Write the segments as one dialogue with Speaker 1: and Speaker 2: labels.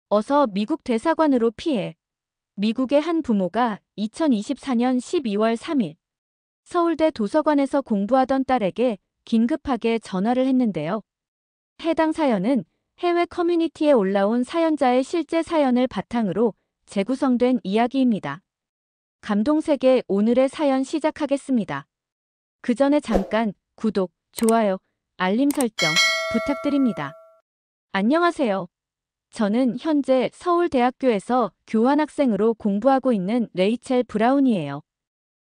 Speaker 1: 어서 미국 대사관으로 피해. 미국의 한 부모가 2024년 12월 3일 서울대 도서관에서 공부하던 딸에게 긴급하게 전화를 했는데요. 해당 사연은 해외 커뮤니티에 올라온 사연자의 실제 사연을 바탕으로 재구성된 이야기입니다. 감동세계 오늘의 사연 시작하겠습니다. 그 전에 잠깐 구독, 좋아요, 알림 설정 부탁드립니다. 안녕하세요. 저는 현재 서울대학교에서 교환학생으로 공부하고 있는 레이첼 브라운이에요.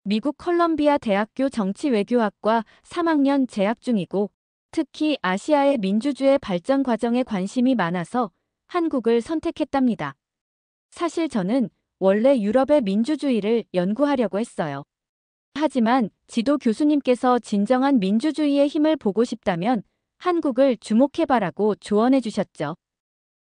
Speaker 1: 미국 컬럼비아 대학교 정치외교학과 3학년 재학 중이고, 특히 아시아의 민주주의 발전 과정에 관심이 많아서 한국을 선택했답니다. 사실 저는 원래 유럽의 민주주의를 연구하려고 했어요. 하지만 지도 교수님께서 진정한 민주주의의 힘을 보고 싶다면 한국을 주목해봐라고 조언해 주셨죠.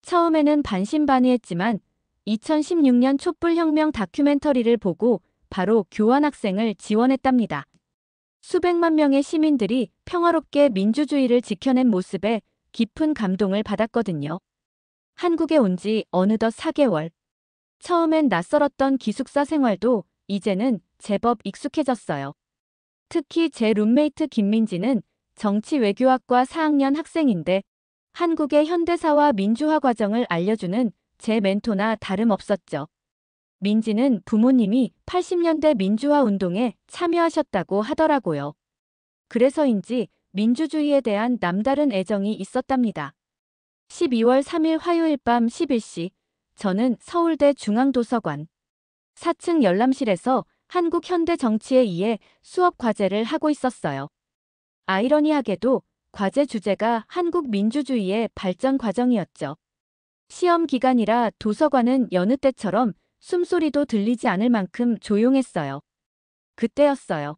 Speaker 1: 처음에는 반신반의했지만 2016년 촛불혁명 다큐멘터리를 보고 바로 교환학생을 지원했답니다. 수백만 명의 시민들이 평화롭게 민주주의를 지켜낸 모습에 깊은 감동을 받았거든요. 한국에 온 지 어느덧 4개월. 처음엔 낯설었던 기숙사 생활도 이제는 제법 익숙해졌어요. 특히 제 룸메이트 김민지는 정치외교학과 4학년 학생인데 한국의 현대사와 민주화 과정을 알려주는 제 멘토나 다름없었죠. 민지는 부모님이 80년대 민주화 운동에 참여하셨다고 하더라고요. 그래서인지 민주주의에 대한 남다른 애정이 있었답니다. 12월 3일 화요일 밤 11시, 저는 서울대 중앙도서관 4층 열람실에서 한국 현대 정치에 의해 수업 과제를 하고 있었어요. 아이러니하게도 과제 주제가 한국 민주주의의 발전 과정이었죠. 시험 기간이라 도서관은 여느 때처럼 숨소리도 들리지 않을 만큼 조용했어요. 그때였어요.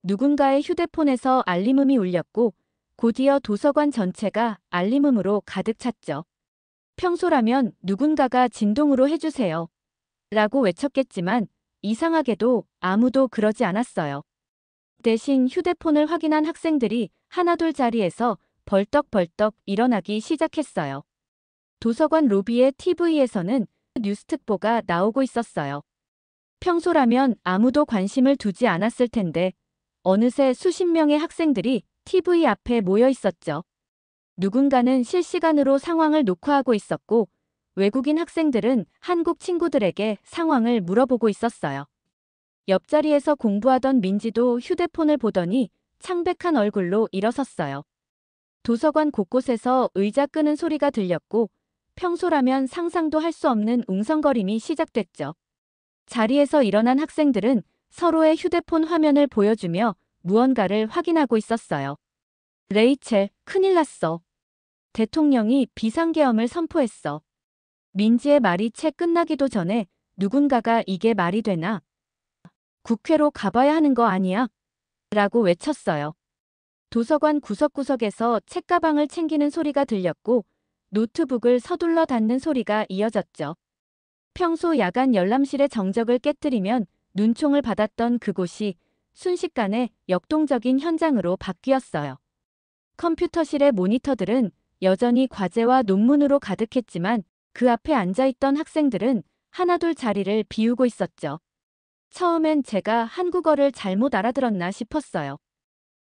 Speaker 1: 누군가의 휴대폰에서 알림음이 울렸고 곧이어 도서관 전체가 알림음으로 가득 찼죠. 평소라면 누군가가 진동으로 해주세요 라고 외쳤겠지만 이상하게도 아무도 그러지 않았어요. 대신 휴대폰을 확인한 학생들이 하나둘 자리에서 벌떡벌떡 일어나기 시작했어요. 도서관 로비의 TV에서는 뉴스 특보가 나오고 있었어요. 평소라면 아무도 관심을 두지 않았을 텐데 어느새 수십 명의 학생들이 TV 앞에 모여 있었죠. 누군가는 실시간으로 상황을 녹화하고 있었고 외국인 학생들은 한국 친구들에게 상황을 물어보고 있었어요. 옆자리에서 공부하던 민지도 휴대폰을 보더니 창백한 얼굴로 일어섰어요. 도서관 곳곳에서 의자 끄는 소리가 들렸고 평소라면 상상도 할 수 없는 웅성거림이 시작됐죠. 자리에서 일어난 학생들은 서로의 휴대폰 화면을 보여주며 무언가를 확인하고 있었어요. 레이첼, 큰일 났어. 대통령이 비상계엄을 선포했어. 민지의 말이 채 끝나기도 전에 누군가가 이게 말이 되나? 국회로 가봐야 하는 거 아니야? 라고 외쳤어요. 도서관 구석구석에서 책가방을 챙기는 소리가 들렸고 노트북을 서둘러 닫는 소리가 이어졌죠. 평소 야간 열람실의 정적을 깨뜨리면 눈총을 받았던 그곳이 순식간에 역동적인 현장으로 바뀌었어요. 컴퓨터실의 모니터들은 여전히 과제와 논문으로 가득했지만 그 앞에 앉아있던 학생들은 하나둘 자리를 비우고 있었죠. 처음엔 제가 한국어를 잘못 알아들었나 싶었어요.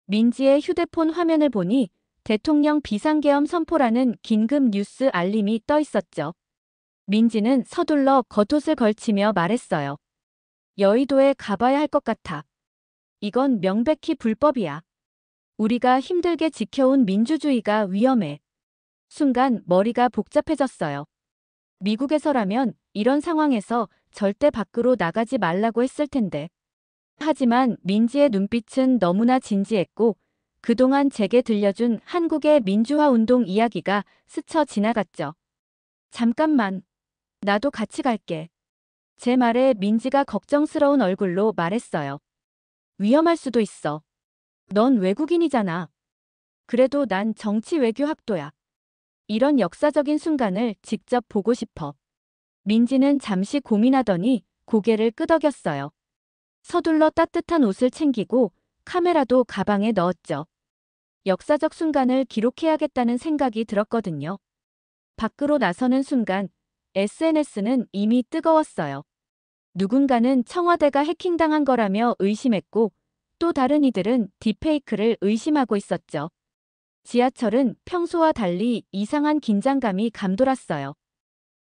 Speaker 1: 민지의 휴대폰 화면을 보니 대통령 비상계엄 선포라는 긴급 뉴스 알림이 떠 있었죠. 민지는 서둘러 겉옷을 걸치며 말했어요. 여의도에 가봐야 할 것 같아. 이건 명백히 불법이야. 우리가 힘들게 지켜온 민주주의가 위험해. 순간 머리가 복잡해졌어요. 미국에서라면 이런 상황에서 절대 밖으로 나가지 말라고 했을 텐데. 하지만 민지의 눈빛은 너무나 진지했고 그동안 제게 들려준 한국의 민주화 운동 이야기가 스쳐 지나갔죠. 잠깐만. 나도 같이 갈게. 제 말에 민지가 걱정스러운 얼굴로 말했어요. 위험할 수도 있어. 넌 외국인이잖아. 그래도 난 정치외교학도야. 이런 역사적인 순간을 직접 보고 싶어. 민지는 잠시 고민하더니 고개를 끄덕였어요. 서둘러 따뜻한 옷을 챙기고 카메라도 가방에 넣었죠. 역사적 순간을 기록해야겠다는 생각이 들었거든요. 밖으로 나서는 순간 SNS는 이미 뜨거웠어요. 누군가는 청와대가 해킹당한 거라며 의심했고 또 다른 이들은 딥페이크를 의심하고 있었죠. 지하철은 평소와 달리 이상한 긴장감이 감돌았어요.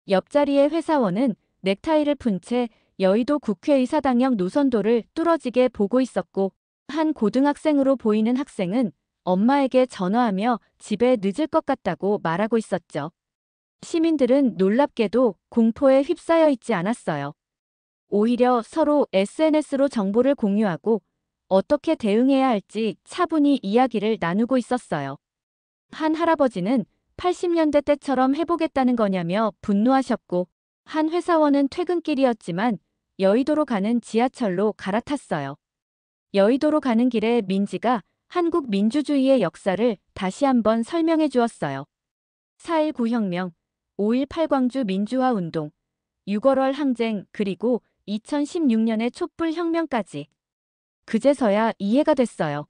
Speaker 1: 옆자리의 회사원은 넥타이를 푼 채 여의도 국회의사당역 노선도를 뚫어지게 보고 있었고 한 고등학생으로 보이는 학생은 엄마에게 전화하며 집에 늦을 것 같다고 말하고 있었죠. 시민들은 놀랍게도 공포에 휩싸여 있지 않았어요. 오히려 서로 SNS로 정보를 공유하고 어떻게 대응해야 할지 차분히 이야기를 나누고 있었어요. 한 할아버지는 80년대 때처럼 해보겠다는 거냐며 분노하셨고 한 회사원은 퇴근길이었지만 여의도로 가는 지하철로 갈아탔어요. 여의도로 가는 길에 민지가 한국 민주주의의 역사를 다시 한번 설명해 주었어요. 4.19 혁명, 5.18 광주 민주화 운동, 6월월 항쟁 그리고 2016년의 촛불혁명까지. 그제서야 이해가 됐어요.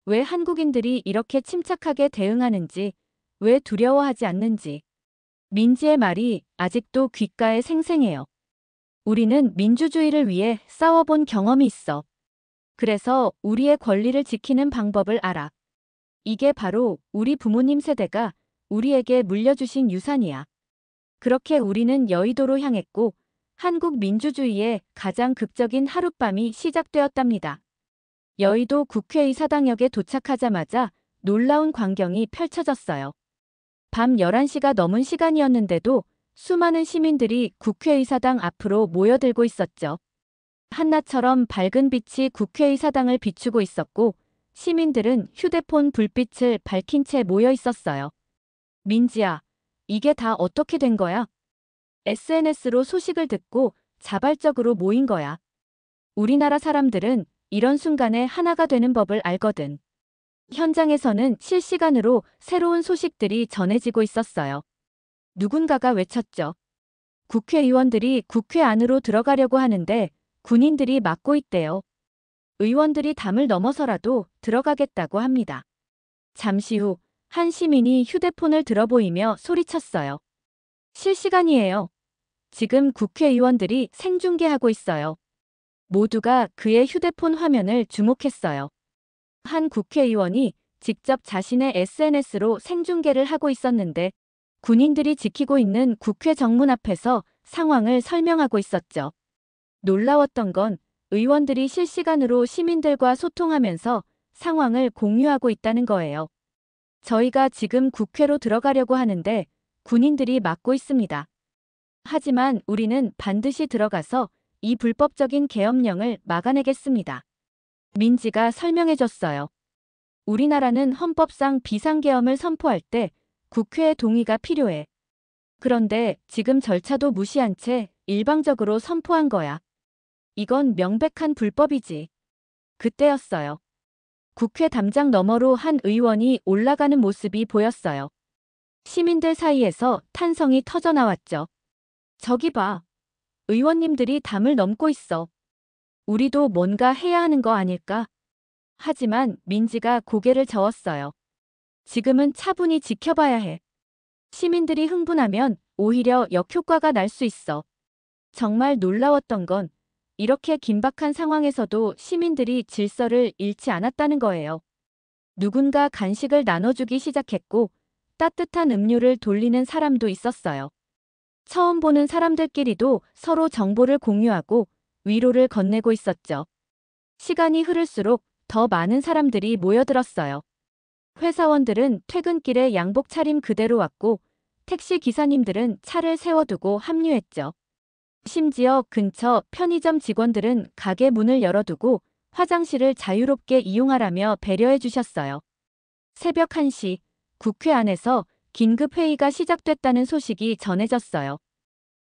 Speaker 1: 왜 한국인들이 이렇게 침착하게 대응하는지, 왜 두려워하지 않는지. 민지의 말이 아직도 귓가에 생생해요. 우리는 민주주의를 위해 싸워본 경험이 있어. 그래서 우리의 권리를 지키는 방법을 알아. 이게 바로 우리 부모님 세대가 우리에게 물려주신 유산이야. 그렇게 우리는 여의도로 향했고 한국 민주주의의 가장 극적인 하룻밤이 시작되었답니다. 여의도 국회의사당역에 도착하자마자 놀라운 광경이 펼쳐졌어요. 밤 11시가 넘은 시간이었는데도 수많은 시민들이 국회의사당 앞으로 모여들고 있었죠. 한낮처럼 밝은 빛이 국회의사당을 비추고 있었고 시민들은 휴대폰 불빛을 밝힌 채 모여 있었어요. 민지야, 이게 다 어떻게 된 거야? SNS로 소식을 듣고 자발적으로 모인 거야. 우리나라 사람들은 이런 순간에 하나가 되는 법을 알거든. 현장에서는 실시간으로 새로운 소식들이 전해지고 있었어요. 누군가가 외쳤죠. 국회의원들이 국회 안으로 들어가려고 하는데 군인들이 막고 있대요. 의원들이 담을 넘어서라도 들어가겠다고 합니다. 잠시 후 한 시민이 휴대폰을 들어보이며 소리쳤어요. 실시간이에요. 지금 국회의원들이 생중계하고 있어요. 모두가 그의 휴대폰 화면을 주목했어요. 한 국회의원이 직접 자신의 SNS로 생중계를 하고 있었는데 군인들이 지키고 있는 국회 정문 앞에서 상황을 설명하고 있었죠. 놀라웠던 건 의원들이 실시간으로 시민들과 소통하면서 상황을 공유하고 있다는 거예요. 저희가 지금 국회로 들어가려고 하는데 군인들이 막고 있습니다. 하지만 우리는 반드시 들어가서 이 불법적인 계엄령을 막아내겠습니다. 민지가 설명해줬어요. 우리나라는 헌법상 비상계엄을 선포할 때 국회의 동의가 필요해. 그런데 지금 절차도 무시한 채 일방적으로 선포한 거야. 이건 명백한 불법이지. 그때였어요. 국회 담장 너머로 한 의원이 올라가는 모습이 보였어요. 시민들 사이에서 탄성이 터져나왔죠. 저기 봐. 의원님들이 담을 넘고 있어. 우리도 뭔가 해야 하는 거 아닐까? 하지만 민지가 고개를 저었어요. 지금은 차분히 지켜봐야 해. 시민들이 흥분하면 오히려 역효과가 날 수 있어. 정말 놀라웠던 건 이렇게 긴박한 상황에서도 시민들이 질서를 잃지 않았다는 거예요. 누군가 간식을 나눠주기 시작했고 따뜻한 음료를 돌리는 사람도 있었어요. 처음 보는 사람들끼리도 서로 정보를 공유하고 위로를 건네고 있었죠. 시간이 흐를수록 더 많은 사람들이 모여들었어요. 회사원들은 퇴근길에 양복 차림 그대로 왔고 택시 기사님들은 차를 세워두고 합류했죠. 심지어 근처 편의점 직원들은 가게 문을 열어두고 화장실을 자유롭게 이용하라며 배려해 주셨어요. 새벽 1시 국회 안에서 긴급 회의가 시작됐다는 소식이 전해졌어요.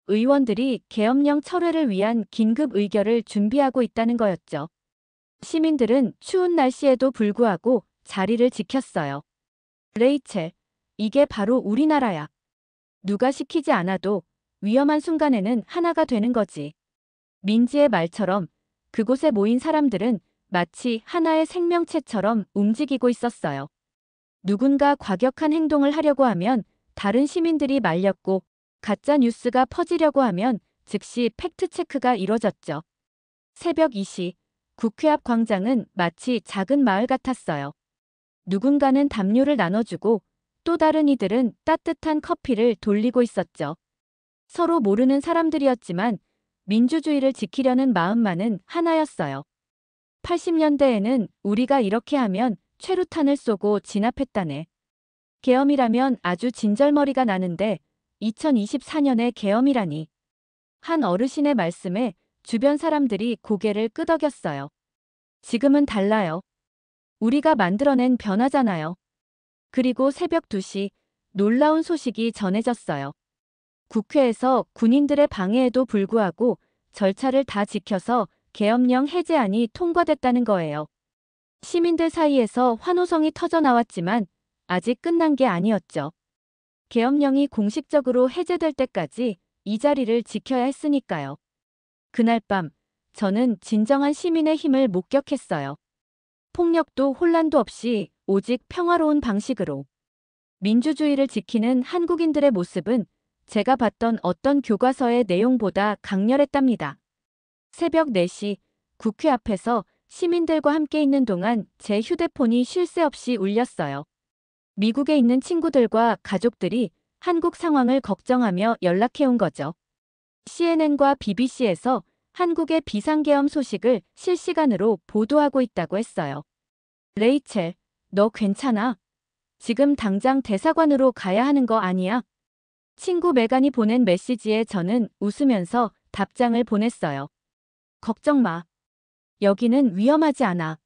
Speaker 1: 의원들이 계엄령 철회를 위한 긴급 의결을 준비하고 있다는 거였죠. 시민들은 추운 날씨에도 불구하고 자리를 지켰어요. 레이첼, 이게 바로 우리나라야. 누가 시키지 않아도 위험한 순간에는 하나가 되는 거지. 민지의 말처럼 그곳에 모인 사람들은 마치 하나의 생명체처럼 움직이고 있었어요. 누군가 과격한 행동을 하려고 하면 다른 시민들이 말렸고 가짜 뉴스가 퍼지려고 하면 즉시 팩트체크가 이뤄졌죠. 새벽 2시 국회 앞 광장은 마치 작은 마을 같았어요. 누군가는 담요를 나눠주고 또 다른 이들은 따뜻한 커피를 돌리고 있었죠. 서로 모르는 사람들이었지만 민주주의를 지키려는 마음만은 하나였어요. 80년대에는 우리가 이렇게 하면 최루탄을 쏘고 진압했다네. 계엄이라면 아주 진절머리가 나는데 2024년에 계엄이라니. 한 어르신의 말씀에 주변 사람들이 고개를 끄덕였어요. 지금은 달라요. 우리가 만들어낸 변화잖아요. 그리고 새벽 2시 놀라운 소식이 전해졌어요. 국회에서 군인들의 방해에도 불구하고 절차를 다 지켜서 계엄령 해제안이 통과됐다는 거예요. 시민들 사이에서 환호성이 터져 나왔지만 아직 끝난 게 아니었죠. 계엄령이 공식적으로 해제될 때까지 이 자리를 지켜야 했으니까요. 그날 밤 저는 진정한 시민의 힘을 목격했어요. 폭력도 혼란도 없이 오직 평화로운 방식으로. 민주주의를 지키는 한국인들의 모습은 제가 봤던 어떤 교과서의 내용보다 강렬했답니다. 새벽 4시 국회 앞에서 시민들과 함께 있는 동안 제 휴대폰이 쉴 새 없이 울렸어요. 미국에 있는 친구들과 가족들이 한국 상황을 걱정하며 연락해온 거죠. CNN과 BBC에서 한국의 비상계엄 소식을 실시간으로 보도하고 있다고 했어요. 레이첼, 너 괜찮아? 지금 당장 대사관으로 가야 하는 거 아니야? 친구 메간이 보낸 메시지에 저는 웃으면서 답장을 보냈어요. 걱정 마. 여기는 위험하지 않아.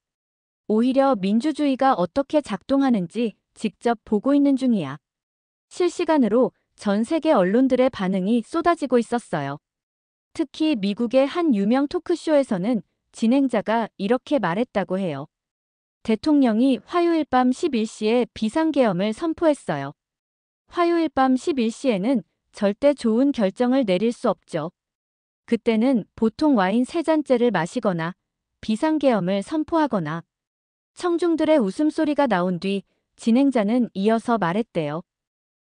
Speaker 1: 오히려 민주주의가 어떻게 작동하는지 직접 보고 있는 중이야. 실시간으로 전 세계 언론들의 반응이 쏟아지고 있었어요. 특히 미국의 한 유명 토크쇼에서는 진행자가 이렇게 말했다고 해요. 대통령이 화요일 밤 11시에 비상계엄을 선포했어요. 화요일 밤 11시에는 절대 좋은 결정을 내릴 수 없죠. 그때는 보통 와인 3잔째를 마시거나 비상계엄을 선포하거나. 청중들의 웃음소리가 나온 뒤 진행자는 이어서 말했대요.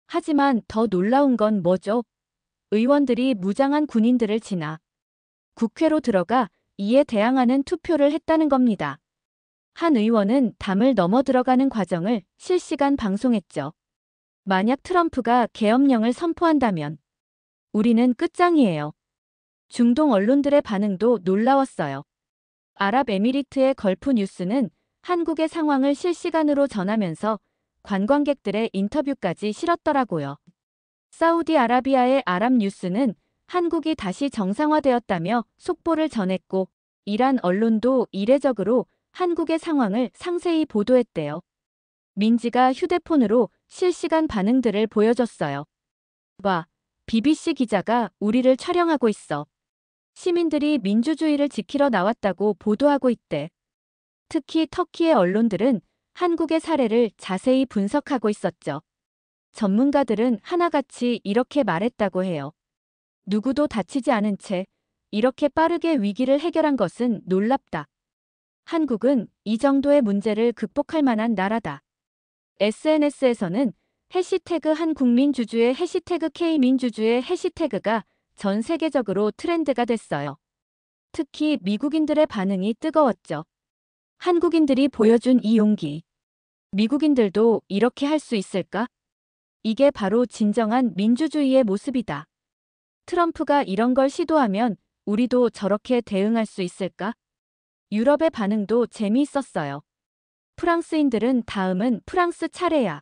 Speaker 1: 하지만 더 놀라운 건 뭐죠? 의원들이 무장한 군인들을 지나 국회로 들어가 이에 대항하는 투표를 했다는 겁니다. 한 의원은 담을 넘어 들어가는 과정을 실시간 방송했죠. 만약 트럼프가 계엄령을 선포한다면 우리는 끝장이에요. 중동 언론들의 반응도 놀라웠어요. 아랍에미리트의 걸프 뉴스는 한국의 상황을 실시간으로 전하면서 관광객들의 인터뷰까지 실었더라고요. 사우디아라비아의 아랍뉴스는 한국이 다시 정상화되었다며 속보를 전했고 이란 언론도 이례적으로 한국의 상황을 상세히 보도했대요. 민지가 휴대폰으로 실시간 반응들을 보여줬어요. 봐, BBC 기자가 우리를 촬영하고 있어. 시민들이 민주주의를 지키러 나왔다고 보도하고 있대. 특히 터키의 언론들은 한국의 사례를 자세히 분석하고 있었죠. 전문가들은 하나같이 이렇게 말했다고 해요. 누구도 다치지 않은 채 이렇게 빠르게 위기를 해결한 것은 놀랍다. 한국은 이 정도의 문제를 극복할 만한 나라다. SNS에서는 해시태그 한국민주주의 해시태그 K민주주의 해시태그가 전 세계적으로 트렌드가 됐어요. 특히 미국인들의 반응이 뜨거웠죠. 한국인들이 보여준 이 용기. 미국인들도 이렇게 할 수 있을까? 이게 바로 진정한 민주주의의 모습이다. 트럼프가 이런 걸 시도하면 우리도 저렇게 대응할 수 있을까? 유럽의 반응도 재미있었어요. 프랑스인들은 다음은 프랑스 차례야.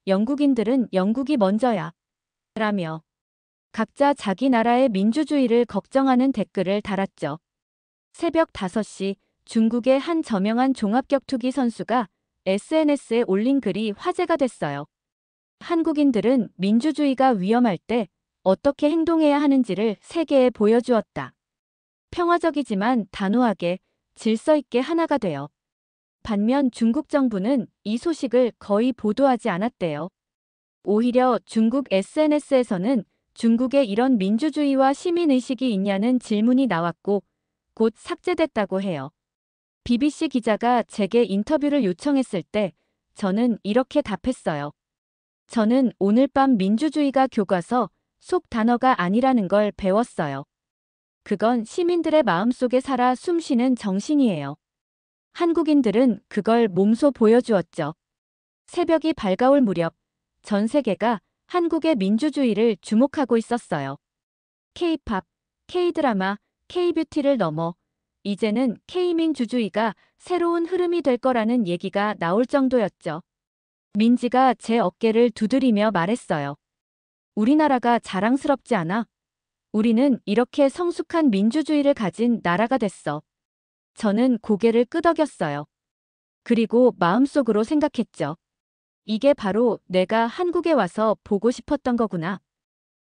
Speaker 1: 영국인들은 영국이 먼저야. 라며 각자 자기 나라의 민주주의를 걱정하는 댓글을 달았죠. 새벽 5시 중국의 한 저명한 종합격투기 선수가 SNS에 올린 글이 화제가 됐어요. 한국인들은 민주주의가 위험할 때 어떻게 행동해야 하는지를 세계에 보여주었다. 평화적이지만 단호하게 질서 있게 하나가 되어. 반면 중국 정부는 이 소식을 거의 보도하지 않았대요. 오히려 중국 SNS에서는 중국에 이런 민주주의와 시민의식이 있냐는 질문이 나왔고 곧 삭제됐다고 해요. BBC 기자가 제게 인터뷰를 요청했을 때 저는 이렇게 답했어요. 저는 오늘 밤 민주주의가 교과서 속 단어가 아니라는 걸 배웠어요. 그건 시민들의 마음속에 살아 숨쉬는 정신이에요. 한국인들은 그걸 몸소 보여주었죠. 새벽이 밝아올 무렵 전 세계가 한국의 민주주의를 주목하고 있었어요. K-팝, K-드라마, K-뷰티를 넘어 이제는 K-민주주의가 새로운 흐름이 될 거라는 얘기가 나올 정도였죠. 민지가 제 어깨를 두드리며 말했어요. 우리나라가 자랑스럽지 않아? 우리는 이렇게 성숙한 민주주의를 가진 나라가 됐어. 저는 고개를 끄덕였어요. 그리고 마음속으로 생각했죠. 이게 바로 내가 한국에 와서 보고 싶었던 거구나.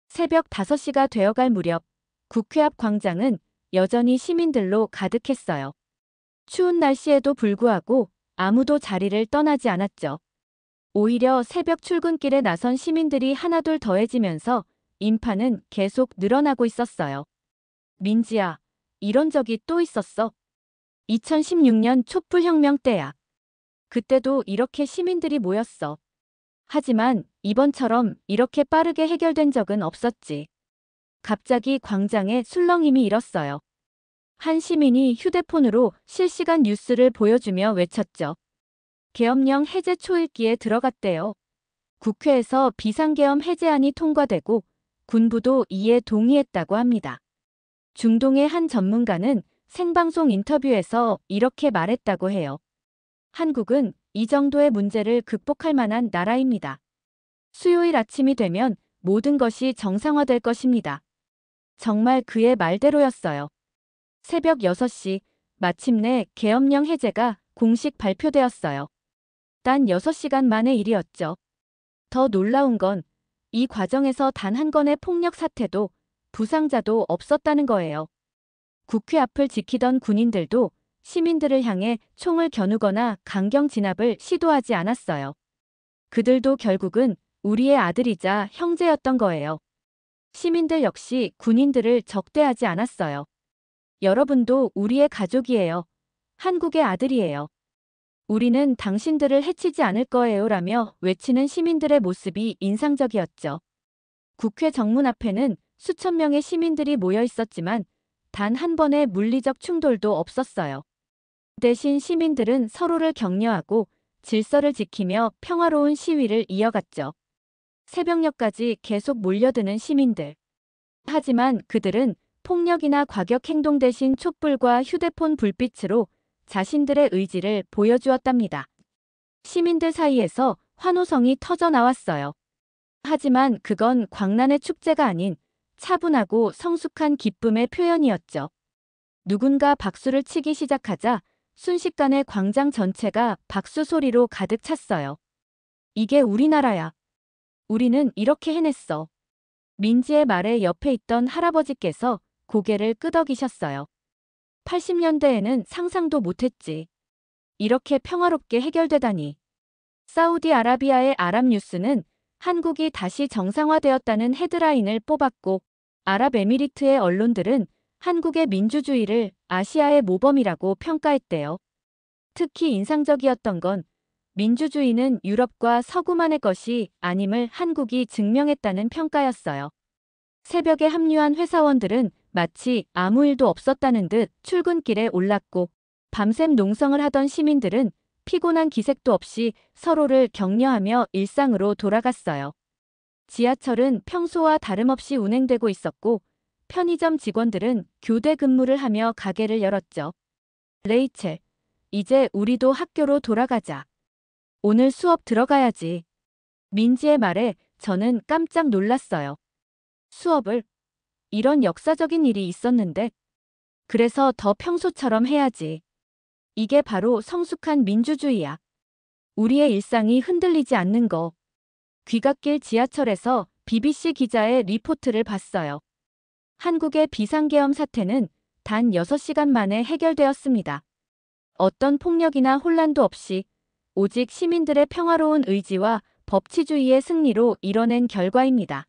Speaker 1: 새벽 5시가 되어갈 무렵 국회 앞 광장은 여전히 시민들로 가득했어요. 추운 날씨에도 불구하고 아무도 자리를 떠나지 않았죠. 오히려 새벽 출근길에 나선 시민들이 하나둘 더해지면서 인파는 계속 늘어나고 있었어요. 민지야, 이런 적이 또 있었어. 2016년 촛불혁명 때야. 그때도 이렇게 시민들이 모였어. 하지만 이번처럼 이렇게 빠르게 해결된 적은 없었지. 갑자기 광장에 술렁임이 일었어요. 한 시민이 휴대폰으로 실시간 뉴스를 보여주며 외쳤죠. 계엄령 해제 초읽기에 들어갔대요. 국회에서 비상계엄 해제안이 통과되고 군부도 이에 동의했다고 합니다. 중동의 한 전문가는 생방송 인터뷰에서 이렇게 말했다고 해요. 한국은 이 정도의 문제를 극복할 만한 나라입니다. 수요일 아침이 되면 모든 것이 정상화될 것입니다. 정말 그의 말대로였어요. 새벽 6시 마침내 계엄령 해제가 공식 발표되었어요. 단 6시간 만의 일이었죠. 더 놀라운 건 이 과정에서 단 한 건의 폭력 사태도 부상자도 없었다는 거예요. 국회 앞을 지키던 군인들도 시민들을 향해 총을 겨누거나 강경 진압을 시도하지 않았어요. 그들도 결국은 우리의 아들이자 형제였던 거예요. 시민들 역시 군인들을 적대하지 않았어요. 여러분도 우리의 가족이에요. 한국의 아들이에요. 우리는 당신들을 해치지 않을 거예요 라며 외치는 시민들의 모습이 인상적이었죠. 국회 정문 앞에는 수천 명의 시민들이 모여 있었지만 단 한 번의 물리적 충돌도 없었어요. 대신 시민들은 서로를 격려하고 질서를 지키며 평화로운 시위를 이어갔죠. 새벽녘까지 계속 몰려드는 시민들. 하지만 그들은 폭력이나 과격 행동 대신 촛불과 휴대폰 불빛으로 자신들의 의지를 보여주었답니다. 시민들 사이에서 환호성이 터져 나왔어요. 하지만 그건 광란의 축제가 아닌 차분하고 성숙한 기쁨의 표현이었죠. 누군가 박수를 치기 시작하자 순식간에 광장 전체가 박수 소리로 가득 찼어요. 이게 우리나라야. 우리는 이렇게 해냈어. 민지의 말에 옆에 있던 할아버지께서 고개를 끄덕이셨어요. 80년대에는 상상도 못했지. 이렇게 평화롭게 해결되다니. 사우디아라비아의 아랍뉴스는 한국이 다시 정상화되었다는 헤드라인을 뽑았고 아랍에미리트의 언론들은 한국의 민주주의를 아시아의 모범이라고 평가했대요. 특히 인상적이었던 건 민주주의는 유럽과 서구만의 것이 아님을 한국이 증명했다는 평가였어요. 새벽에 합류한 회사원들은 마치 아무 일도 없었다는 듯 출근길에 올랐고 밤샘 농성을 하던 시민들은 피곤한 기색도 없이 서로를 격려하며 일상으로 돌아갔어요. 지하철은 평소와 다름없이 운행되고 있었고 편의점 직원들은 교대 근무를 하며 가게를 열었죠. 레이첼, 이제 우리도 학교로 돌아가자. 오늘 수업 들어가야지. 민지의 말에 저는 깜짝 놀랐어요. 수업을? 이런 역사적인 일이 있었는데. 그래서 더 평소처럼 해야지. 이게 바로 성숙한 민주주의야. 우리의 일상이 흔들리지 않는 거. 귀갓길 지하철에서 BBC 기자의 리포트를 봤어요. 한국의 비상계엄 사태는 단 6시간 만에 해결되었습니다. 어떤 폭력이나 혼란도 없이 오직 시민들의 평화로운 의지와 법치주의의 승리로 이뤄낸 결과입니다.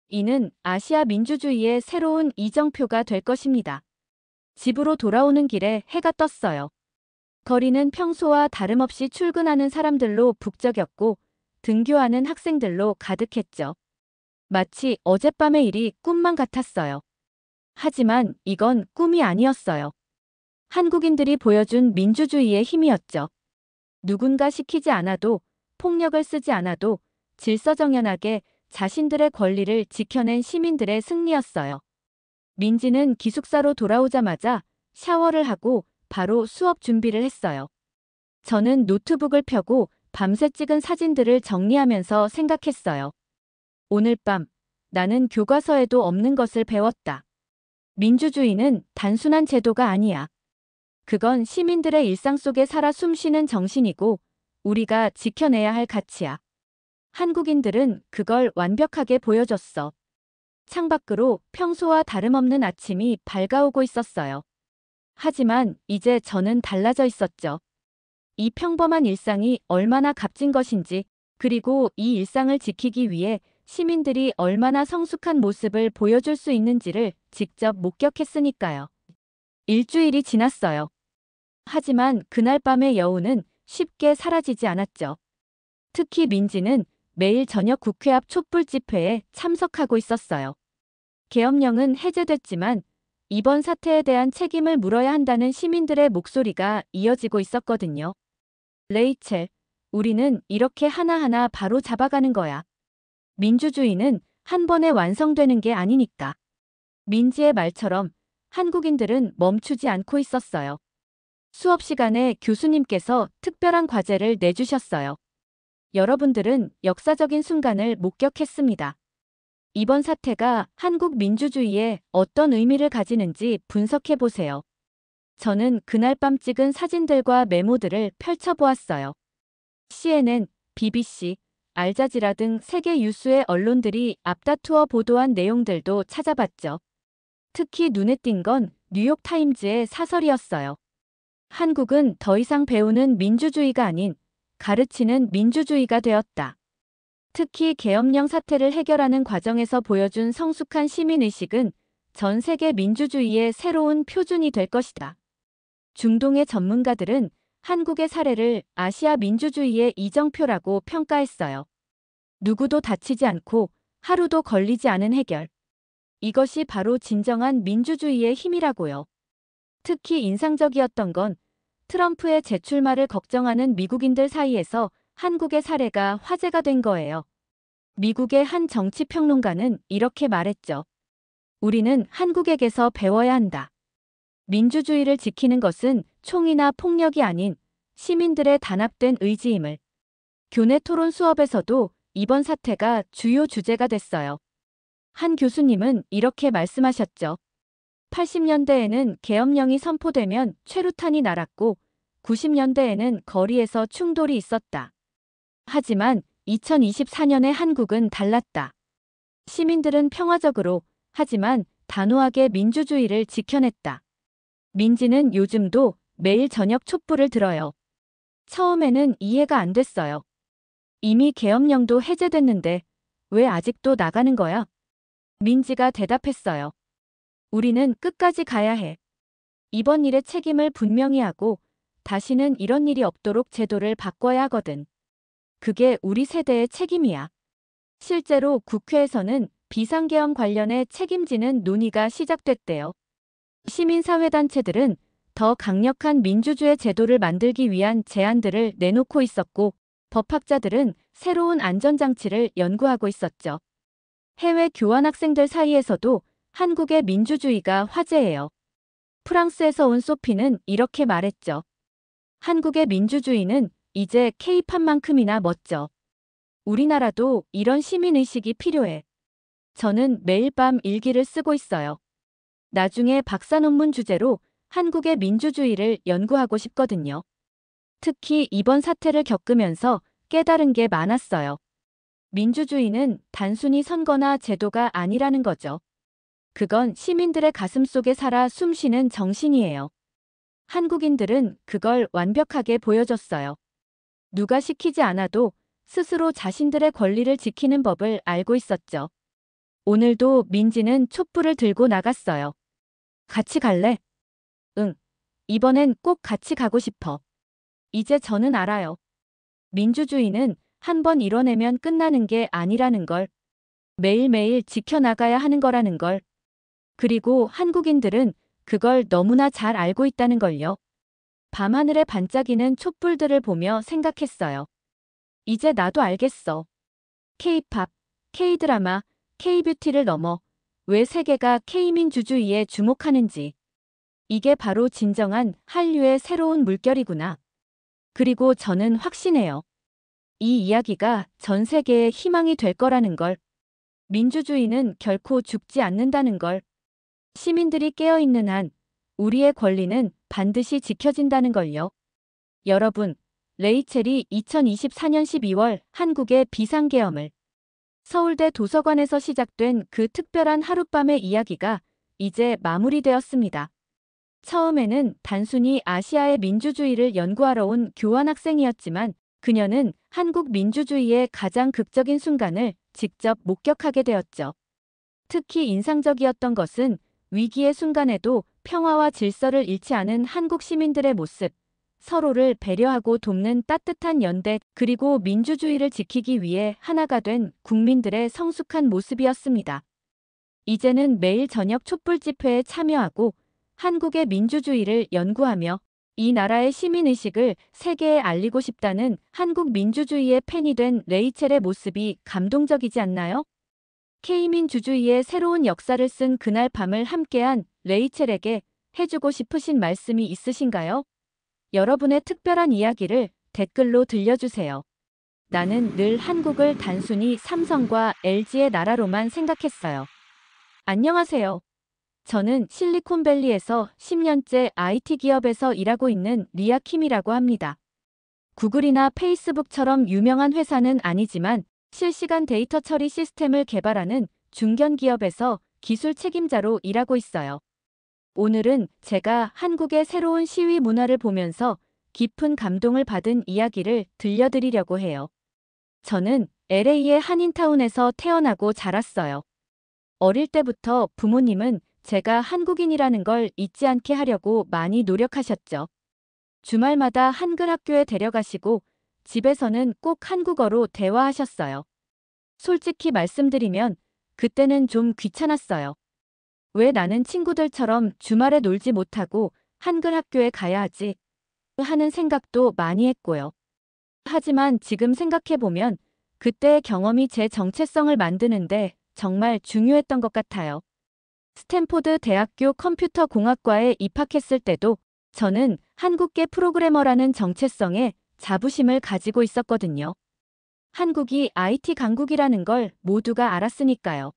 Speaker 1: 이는 아시아 민주주의의 새로운 이정표가 될 것입니다. 집으로 돌아오는 길에 해가 떴어요. 거리는 평소와 다름없이 출근하는 사람들로 북적였고 등교하는 학생들로 가득했죠. 마치 어젯밤의 일이 꿈만 같았어요. 하지만 이건 꿈이 아니었어요. 한국인들이 보여준 민주주의의 힘이었죠. 누군가 시키지 않아도, 폭력을 쓰지 않아도 질서정연하게 자신들의 권리를 지켜낸 시민들의 승리였어요. 민지는 기숙사로 돌아오자마자 샤워를 하고 바로 수업 준비를 했어요. 저는 노트북을 펴고 밤새 찍은 사진들을 정리하면서 생각했어요. 오늘 밤 나는 교과서에도 없는 것을 배웠다. 민주주의는 단순한 제도가 아니야. 그건 시민들의 일상 속에 살아 숨쉬는 정신이고 우리가 지켜내야 할 가치야. 한국인들은 그걸 완벽하게 보여줬어. 창밖으로 평소와 다름없는 아침이 밝아오고 있었어요. 하지만 이제 저는 달라져 있었죠. 이 평범한 일상이 얼마나 값진 것인지, 그리고 이 일상을 지키기 위해 시민들이 얼마나 성숙한 모습을 보여줄 수 있는지를 직접 목격했으니까요. 일주일이 지났어요. 하지만 그날 밤의 여운은 쉽게 사라지지 않았죠. 특히 민지는 매일 저녁 국회 앞 촛불 집회에 참석하고 있었어요. 계엄령은 해제됐지만 이번 사태에 대한 책임을 물어야 한다는 시민들의 목소리가 이어지고 있었거든요. 레이첼, 우리는 이렇게 하나하나 바로 잡아가는 거야. 민주주의는 한 번에 완성되는 게 아니니까. 민지의 말처럼 한국인들은 멈추지 않고 있었어요. 수업 시간에 교수님께서 특별한 과제를 내주셨어요. 여러분들은 역사적인 순간을 목격했습니다. 이번 사태가 한국 민주주의에 어떤 의미를 가지는지 분석해 보세요. 저는 그날 밤 찍은 사진들과 메모들을 펼쳐보았어요. CNN, BBC, 알자지라 등 세계 유수의 언론들이 앞다투어 보도한 내용들도 찾아봤죠. 특히 눈에 띈 건 뉴욕타임즈의 사설이었어요. 한국은 더 이상 배우는 민주주의가 아닌 가르치는 민주주의가 되었다. 특히 계엄령 사태를 해결하는 과정에서 보여준 성숙한 시민의식은 전 세계 민주주의의 새로운 표준이 될 것이다. 중동의 전문가들은 한국의 사례를 아시아 민주주의의 이정표라고 평가했어요. 누구도 다치지 않고 하루도 걸리지 않은 해결. 이것이 바로 진정한 민주주의의 힘이라고요. 특히 인상적이었던 건 트럼프의 재출마를 걱정하는 미국인들 사이에서 한국의 사례가 화제가 된 거예요. 미국의 한 정치평론가는 이렇게 말했죠. 우리는 한국에게서 배워야 한다. 민주주의를 지키는 것은 총이나 폭력이 아닌 시민들의 단합된 의지임을. 교내 토론 수업에서도 이번 사태가 주요 주제가 됐어요. 한 교수님은 이렇게 말씀하셨죠. 80년대에는 계엄령이 선포되면 최루탄이 날았고 90년대에는 거리에서 충돌이 있었다. 하지만 2024년의 한국은 달랐다. 시민들은 평화적으로 하지만 단호하게 민주주의를 지켜냈다. 민지는 요즘도 매일 저녁 촛불을 들어요. 처음에는 이해가 안 됐어요. 이미 계엄령도 해제됐는데 왜 아직도 나가는 거야? 민지가 대답했어요. 우리는 끝까지 가야 해. 이번 일의 책임을 분명히 하고 다시는 이런 일이 없도록 제도를 바꿔야 하거든. 그게 우리 세대의 책임이야. 실제로 국회에서는 비상계엄 관련해 책임지는 논의가 시작됐대요. 시민사회단체들은 더 강력한 민주주의 제도를 만들기 위한 제안들을 내놓고 있었고, 법학자들은 새로운 안전장치를 연구하고 있었죠. 해외 교환학생들 사이에서도 한국의 민주주의가 화제예요. 프랑스에서 온 소피는 이렇게 말했죠. 한국의 민주주의는 이제 K-팝만큼이나 멋져. 우리나라도 이런 시민의식이 필요해. 저는 매일 밤 일기를 쓰고 있어요. 나중에 박사 논문 주제로 한국의 민주주의를 연구하고 싶거든요. 특히 이번 사태를 겪으면서 깨달은 게 많았어요. 민주주의는 단순히 선거나 제도가 아니라는 거죠. 그건 시민들의 가슴 속에 살아 숨쉬는 정신이에요. 한국인들은 그걸 완벽하게 보여줬어요. 누가 시키지 않아도 스스로 자신들의 권리를 지키는 법을 알고 있었죠. 오늘도 민지는 촛불을 들고 나갔어요. 같이 갈래? 응. 이번엔 꼭 같이 가고 싶어. 이제 저는 알아요. 민주주의는 한 번 이뤄내면 끝나는 게 아니라는 걸. 매일매일 지켜나가야 하는 거라는 걸. 그리고 한국인들은 그걸 너무나 잘 알고 있다는 걸요. 밤하늘에 반짝이는 촛불들을 보며 생각했어요. 이제 나도 알겠어. K-팝, K-드라마, K-뷰티를 넘어 왜 세계가 K-민주주의에 주목하는지. 이게 바로 진정한 한류의 새로운 물결이구나. 그리고 저는 확신해요. 이 이야기가 전 세계의 희망이 될 거라는 걸. 민주주의는 결코 죽지 않는다는 걸. 시민들이 깨어있는 한 우리의 권리는 반드시 지켜진다는 걸요. 여러분, 레이첼이 2024년 12월 한국의 비상계엄을 서울대 도서관에서 시작된 그 특별한 하룻밤의 이야기가 이제 마무리되었습니다. 처음에는 단순히 아시아의 민주주의를 연구하러 온 교환학생이었지만 그녀는 한국 민주주의의 가장 극적인 순간을 직접 목격하게 되었죠. 특히 인상적이었던 것은 위기의 순간에도 평화와 질서를 잃지 않은 한국 시민들의 모습, 서로를 배려하고 돕는 따뜻한 연대, 그리고 민주주의를 지키기 위해 하나가 된 국민들의 성숙한 모습이었습니다. 이제는 매일 저녁 촛불 집회에 참여하고 한국의 민주주의를 연구하며 이 나라의 시민의식을 세계에 알리고 싶다는 한국 민주주의의 팬이 된 레이첼의 모습이 감동적이지 않나요? K민주주의의 새로운 역사를 쓴 그날 밤을 함께한 레이첼에게 해주고 싶으신 말씀이 있으신가요? 여러분의 특별한 이야기를 댓글로 들려주세요. 나는 늘 한국을 단순히 삼성과 LG의 나라로만 생각했어요. 안녕하세요. 저는 실리콘밸리에서 10년째 IT 기업에서 일하고 있는 리아 킴이라고 합니다. 구글이나 페이스북처럼 유명한 회사는 아니지만 실시간 데이터 처리 시스템을 개발하는 중견 기업에서 기술 책임자로 일하고 있어요. 오늘은 제가 한국의 새로운 시위 문화를 보면서 깊은 감동을 받은 이야기를 들려드리려고 해요. 저는 LA의 한인타운에서 태어나고 자랐어요. 어릴 때부터 부모님은 제가 한국인이라는 걸 잊지 않게 하려고 많이 노력하셨죠. 주말마다 한글 학교에 데려가시고 집에서는 꼭 한국어로 대화하셨어요. 솔직히 말씀드리면 그때는 좀 귀찮았어요. 왜 나는 친구들처럼 주말에 놀지 못하고 한글 학교에 가야 하지? 하는 생각도 많이 했고요. 하지만 지금 생각해보면 그때의 경험이 제 정체성을 만드는데 정말 중요했던 것 같아요. 스탠포드 대학교 컴퓨터공학과에 입학했을 때도 저는 한국계 프로그래머라는 정체성에 자부심을 가지고 있었거든요. 한국이 IT 강국이라는 걸 모두가 알았으니까요.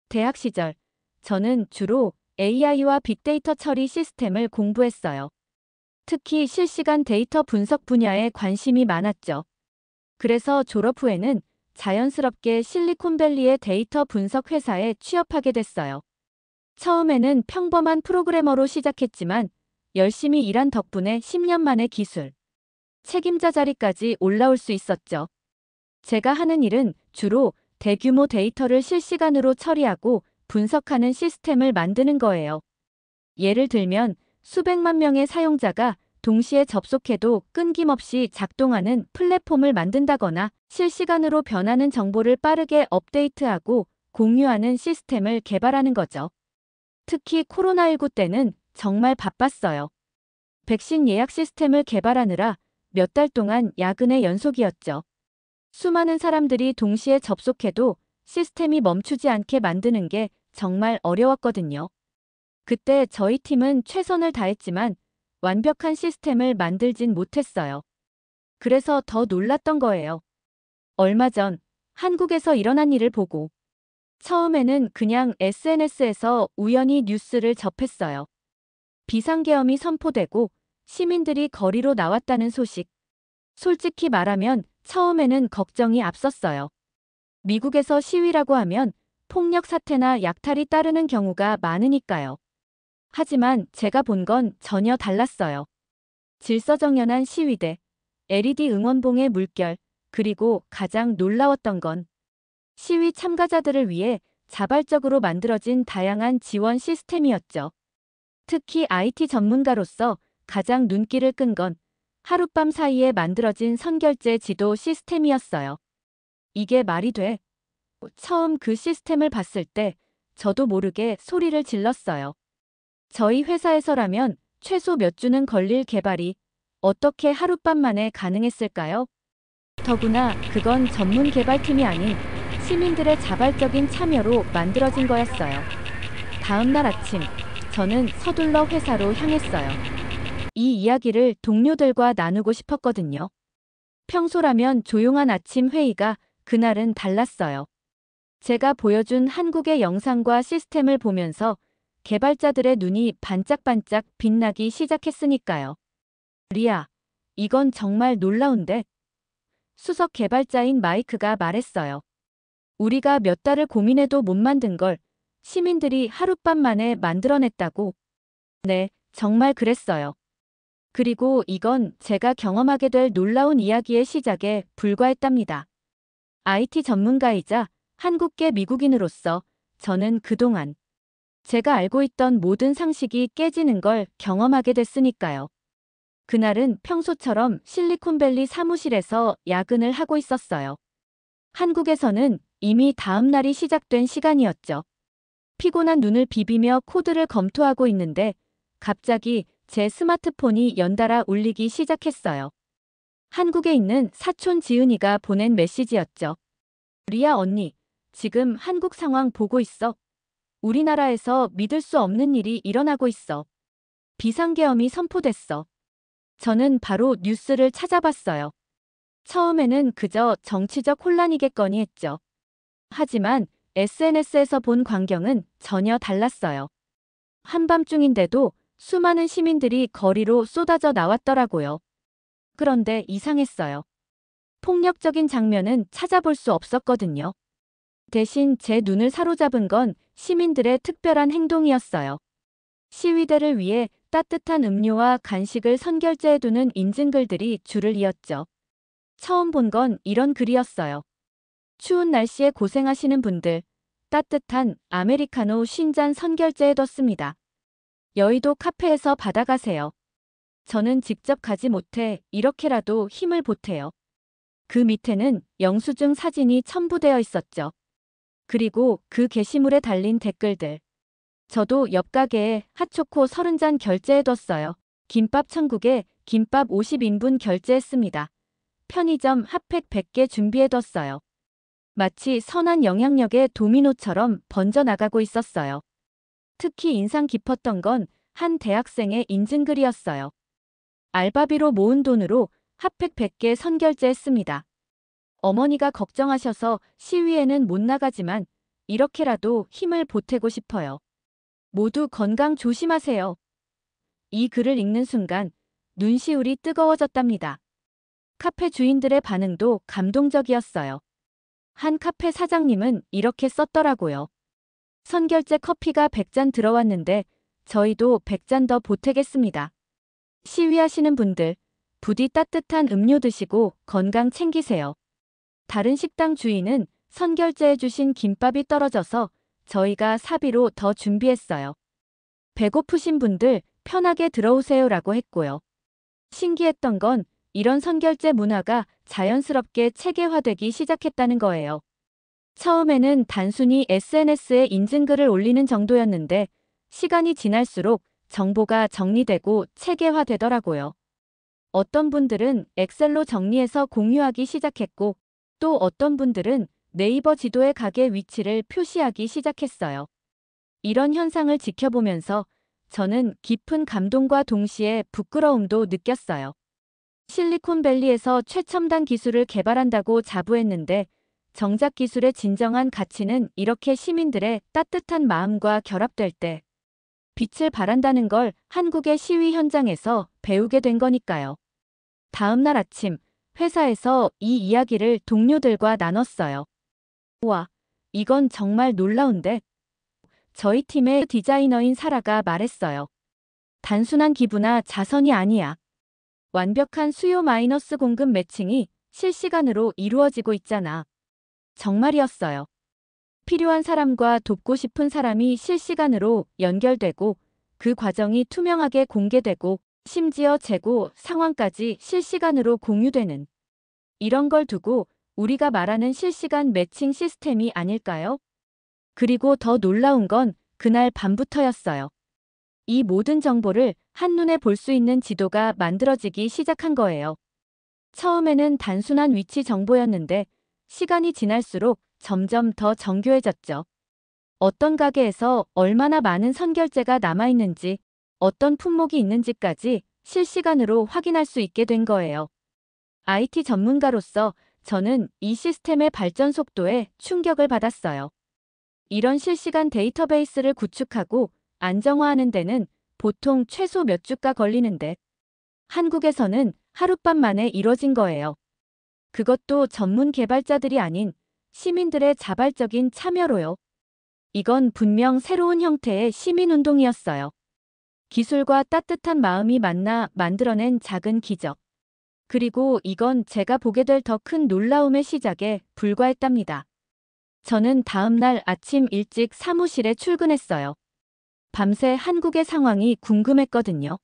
Speaker 1: 대학 시절, 저는 주로 AI와 빅데이터 처리 시스템을 공부했어요. 특히 실시간 데이터 분석 분야에 관심이 많았죠. 그래서 졸업 후에는 자연스럽게 실리콘밸리의 데이터 분석 회사에 취업하게 됐어요. 처음에는 평범한 프로그래머로 시작했지만 열심히 일한 덕분에 10년 만에 기술 책임자 자리까지 올라올 수 있었죠. 제가 하는 일은 주로 대규모 데이터를 실시간으로 처리하고 분석하는 시스템을 만드는 거예요. 예를 들면 수백만 명의 사용자가 동시에 접속해도 끊김없이 작동하는 플랫폼을 만든다거나 실시간으로 변하는 정보를 빠르게 업데이트하고 공유하는 시스템을 개발하는 거죠. 특히 코로나19 때는 정말 바빴어요. 백신 예약 시스템을 개발하느라 몇 달 동안 야근의 연속이었죠. 수많은 사람들이 동시에 접속해도 시스템이 멈추지 않게 만드는 게 정말 어려웠거든요. 그때 저희 팀은 최선을 다했지만 완벽한 시스템을 만들진 못했어요. 그래서 더 놀랐던 거예요. 얼마 전 한국에서 일어난 일을 보고 처음에는 그냥 SNS에서 우연히 뉴스를 접했어요. 비상계엄이 선포되고 시민들이 거리로 나왔다는 소식. 솔직히 말하면 처음에는 걱정이 앞섰어요. 미국에서 시위라고 하면 폭력 사태나 약탈이 따르는 경우가 많으니까요. 하지만 제가 본 건 전혀 달랐어요. 질서정연한 시위대, LED 응원봉의 물결, 그리고 가장 놀라웠던 건 시위 참가자들을 위해 자발적으로 만들어진 다양한 지원 시스템이었죠. 특히 IT 전문가로서 가장 눈길을 끈 건 하룻밤 사이에 만들어진 선결제 지도 시스템이었어요. 이게 말이 돼? 처음 그 시스템을 봤을 때 저도 모르게 소리를 질렀어요. 저희 회사에서라면 최소 몇 주는 걸릴 개발이 어떻게 하룻밤 만에 가능했을까요? 더구나 그건 전문 개발팀이 아닌 시민들의 자발적인 참여로 만들어진 거였어요. 다음 날 아침, 저는 서둘러 회사로 향했어요. 이 이야기를 동료들과 나누고 싶었거든요. 평소라면 조용한 아침 회의가 그날은 달랐어요. 제가 보여준 한국의 영상과 시스템을 보면서 개발자들의 눈이 반짝반짝 빛나기 시작했으니까요. 리아, 이건 정말 놀라운데? 수석 개발자인 마이크가 말했어요. 우리가 몇 달을 고민해도 못 만든 걸 시민들이 하룻밤 만에 만들어냈다고. 네, 정말 그랬어요. 그리고 이건 제가 경험하게 될 놀라운 이야기의 시작에 불과했답니다. IT 전문가이자 한국계 미국인으로서 저는 그동안 제가 알고 있던 모든 상식이 깨지는 걸 경험하게 됐으니까요. 그날은 평소처럼 실리콘밸리 사무실에서 야근을 하고 있었어요. 한국에서는 이미 다음 날이 시작된 시간이었죠. 피곤한 눈을 비비며 코드를 검토하고 있는데 갑자기 제 스마트폰이 연달아 울리기 시작했어요. 한국에 있는 사촌 지은이가 보낸 메시지였죠. 리아 언니, 지금 한국 상황 보고 있어. 우리나라에서 믿을 수 없는 일이 일어나고 있어. 비상계엄이 선포됐어. 저는 바로 뉴스를 찾아봤어요. 처음에는 그저 정치적 혼란이겠거니 했죠. 하지만 SNS에서 본 광경은 전혀 달랐어요. 한밤중인데도 수많은 시민들이 거리로 쏟아져 나왔더라고요. 그런데 이상했어요. 폭력적인 장면은 찾아볼 수 없었거든요. 대신 제 눈을 사로잡은 건 시민들의 특별한 행동이었어요. 시위대를 위해 따뜻한 음료와 간식을 선결제해두는 인증글들이 줄을 이었죠. 처음 본 건 이런 글이었어요. 추운 날씨에 고생하시는 분들, 따뜻한 아메리카노 50잔 선결제해뒀습니다. 여의도 카페에서 받아가세요. 저는 직접 가지 못해 이렇게라도 힘을 보태요. 그 밑에는 영수증 사진이 첨부되어 있었죠. 그리고 그 게시물에 달린 댓글들. 저도 옆 가게에 핫초코 30잔 결제해뒀어요. 김밥 천국에 김밥 50인분 결제했습니다. 편의점 핫팩 100개 준비해뒀어요. 마치 선한 영향력의 도미노처럼 번져나가고 있었어요. 특히 인상 깊었던 건 한 대학생의 인증글이었어요. 알바비로 모은 돈으로 핫팩 100개 선결제했습니다. 어머니가 걱정하셔서 시위에는 못 나가지만 이렇게라도 힘을 보태고 싶어요. 모두 건강 조심하세요. 이 글을 읽는 순간 눈시울이 뜨거워졌답니다. 카페 주인들의 반응도 감동적이었어요. 한 카페 사장님은 이렇게 썼더라고요. 선결제 커피가 100잔 들어왔는데 저희도 100잔 더 보태겠습니다. 시위하시는 분들, 부디 따뜻한 음료 드시고 건강 챙기세요. 다른 식당 주인은 선결제해 주신 김밥이 떨어져서 저희가 사비로 더 준비했어요. 배고프신 분들 편하게 들어오세요라고 했고요. 신기했던 건 이런 선결제 문화가 자연스럽게 체계화되기 시작했다는 거예요. 처음에는 단순히 SNS에 인증글을 올리는 정도였는데 시간이 지날수록 정보가 정리되고 체계화되더라고요. 어떤 분들은 엑셀로 정리해서 공유하기 시작했고 또 어떤 분들은 네이버 지도에 가게 위치를 표시하기 시작했어요. 이런 현상을 지켜보면서 저는 깊은 감동과 동시에 부끄러움도 느꼈어요. 실리콘밸리에서 최첨단 기술을 개발한다고 자부했는데 정작 기술의 진정한 가치는 이렇게 시민들의 따뜻한 마음과 결합될 때 빛을 발한다는 걸 한국의 시위 현장에서 배우게 된 거니까요. 다음 날 아침 회사에서 이 이야기를 동료들과 나눴어요. 우와, 이건 정말 놀라운데? 저희 팀의 디자이너인 사라가 말했어요. 단순한 기부나 자선이 아니야. 완벽한 수요 마이너스 공급 매칭이 실시간으로 이루어지고 있잖아. 정말이었어요. 필요한 사람과 돕고 싶은 사람이 실시간으로 연결되고 그 과정이 투명하게 공개되고 심지어 재고 상황까지 실시간으로 공유되는 이런 걸 두고 우리가 말하는 실시간 매칭 시스템이 아닐까요? 그리고 더 놀라운 건 그날 밤부터였어요. 이 모든 정보를 한눈에 볼 수 있는 지도가 만들어지기 시작한 거예요. 처음에는 단순한 위치 정보였는데 시간이 지날수록 점점 더 정교해졌죠. 어떤 가게에서 얼마나 많은 선결제가 남아있는지, 어떤 품목이 있는지까지 실시간으로 확인할 수 있게 된 거예요. IT 전문가로서 저는 이 시스템의 발전 속도에 충격을 받았어요. 이런 실시간 데이터베이스를 구축하고 안정화하는 데는 보통 최소 몇 주가 걸리는데 한국에서는 하룻밤 만에 이뤄진 거예요. 그것도 전문 개발자들이 아닌 시민들의 자발적인 참여로요. 이건 분명 새로운 형태의 시민운동이었어요. 기술과 따뜻한 마음이 만나 만들어낸 작은 기적. 그리고 이건 제가 보게 될 더 큰 놀라움의 시작에 불과했답니다. 저는 다음 날 아침 일찍 사무실에 출근했어요. 밤새 한국의 상황이 궁금했거든요.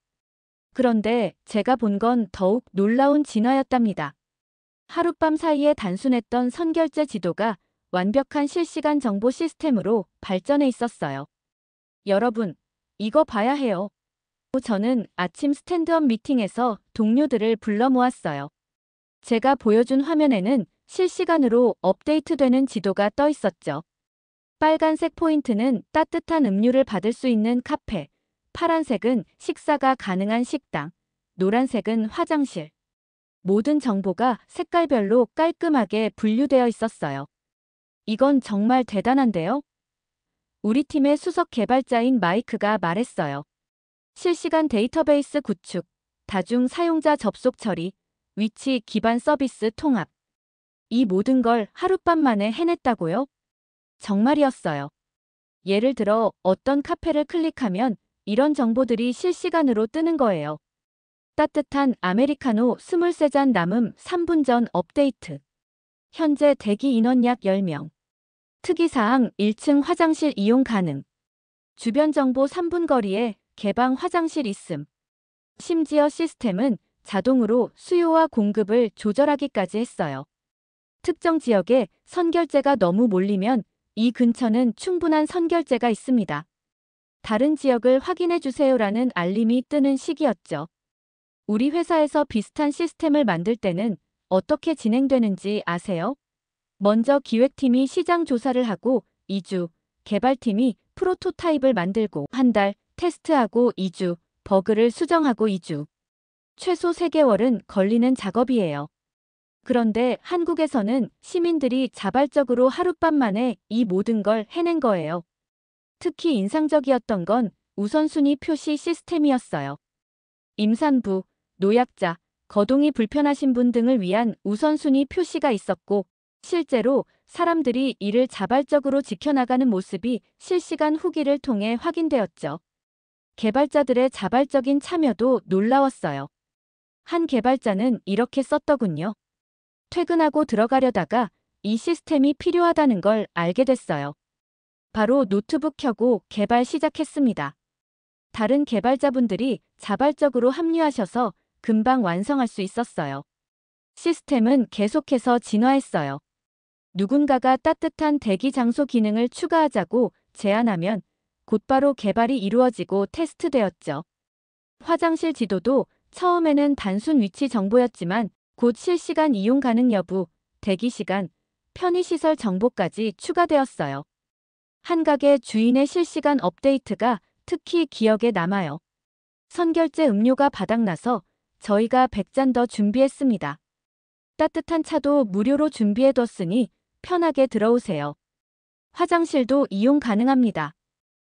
Speaker 1: 그런데 제가 본 건 더욱 놀라운 진화였답니다. 하룻밤 사이에 단순했던 선결제 지도가 완벽한 실시간 정보 시스템으로 발전해 있었어요. 여러분, 이거 봐야 해요. 저는 아침 스탠드업 미팅에서 동료들을 불러 모았어요. 제가 보여준 화면에는 실시간으로 업데이트되는 지도가 떠 있었죠. 빨간색 포인트는 따뜻한 음료를 받을 수 있는 카페, 파란색은 식사가 가능한 식당, 노란색은 화장실. 모든 정보가 색깔별로 깔끔하게 분류되어 있었어요. 이건 정말 대단한데요? 우리 팀의 수석 개발자인 마이크가 말했어요. 실시간 데이터베이스 구축, 다중 사용자 접속 처리, 위치 기반 서비스 통합. 이 모든 걸 하룻밤 만에 해냈다고요? 정말이었어요. 예를 들어 어떤 카페를 클릭하면 이런 정보들이 실시간으로 뜨는 거예요. 따뜻한 아메리카노 23잔 남음 3분 전 업데이트. 현재 대기 인원 약 10명. 특이사항 1층 화장실 이용 가능. 주변 정보 3분 거리에 개방 화장실 있음. 심지어 시스템은 자동으로 수요와 공급을 조절하기까지 했어요. 특정 지역에 선결제가 너무 몰리면 이 근처는 충분한 선결제가 있습니다. 다른 지역을 확인해 주세요라는 알림이 뜨는 시기였죠. 우리 회사에서 비슷한 시스템을 만들 때는 어떻게 진행되는지 아세요? 먼저 기획팀이 시장 조사를 하고 2주, 개발팀이 프로토타입을 만들고 한 달, 테스트하고 2주, 버그를 수정하고 2주. 최소 3개월은 걸리는 작업이에요. 그런데 한국에서는 시민들이 자발적으로 하룻밤 만에 이 모든 걸 해낸 거예요. 특히 인상적이었던 건 우선순위 표시 시스템이었어요. 임산부, 노약자, 거동이 불편하신 분 등을 위한 우선순위 표시가 있었고 실제로 사람들이 이를 자발적으로 지켜나가는 모습이 실시간 후기를 통해 확인되었죠. 개발자들의 자발적인 참여도 놀라웠어요. 한 개발자는 이렇게 썼더군요. 퇴근하고 들어가려다가 이 시스템이 필요하다는 걸 알게 됐어요. 바로 노트북 켜고 개발 시작했습니다. 다른 개발자분들이 자발적으로 합류하셔서 금방 완성할 수 있었어요. 시스템은 계속해서 진화했어요. 누군가가 따뜻한 대기 장소 기능을 추가하자고 제안하면 곧바로 개발이 이루어지고 테스트되었죠. 화장실 지도도 처음에는 단순 위치 정보였지만 곧 실시간 이용 가능 여부, 대기시간, 편의시설 정보까지 추가되었어요. 한 가게 주인의 실시간 업데이트가 특히 기억에 남아요. 선결제 음료가 바닥나서 저희가 100잔 더 준비했습니다. 따뜻한 차도 무료로 준비해뒀으니 편하게 들어오세요. 화장실도 이용 가능합니다.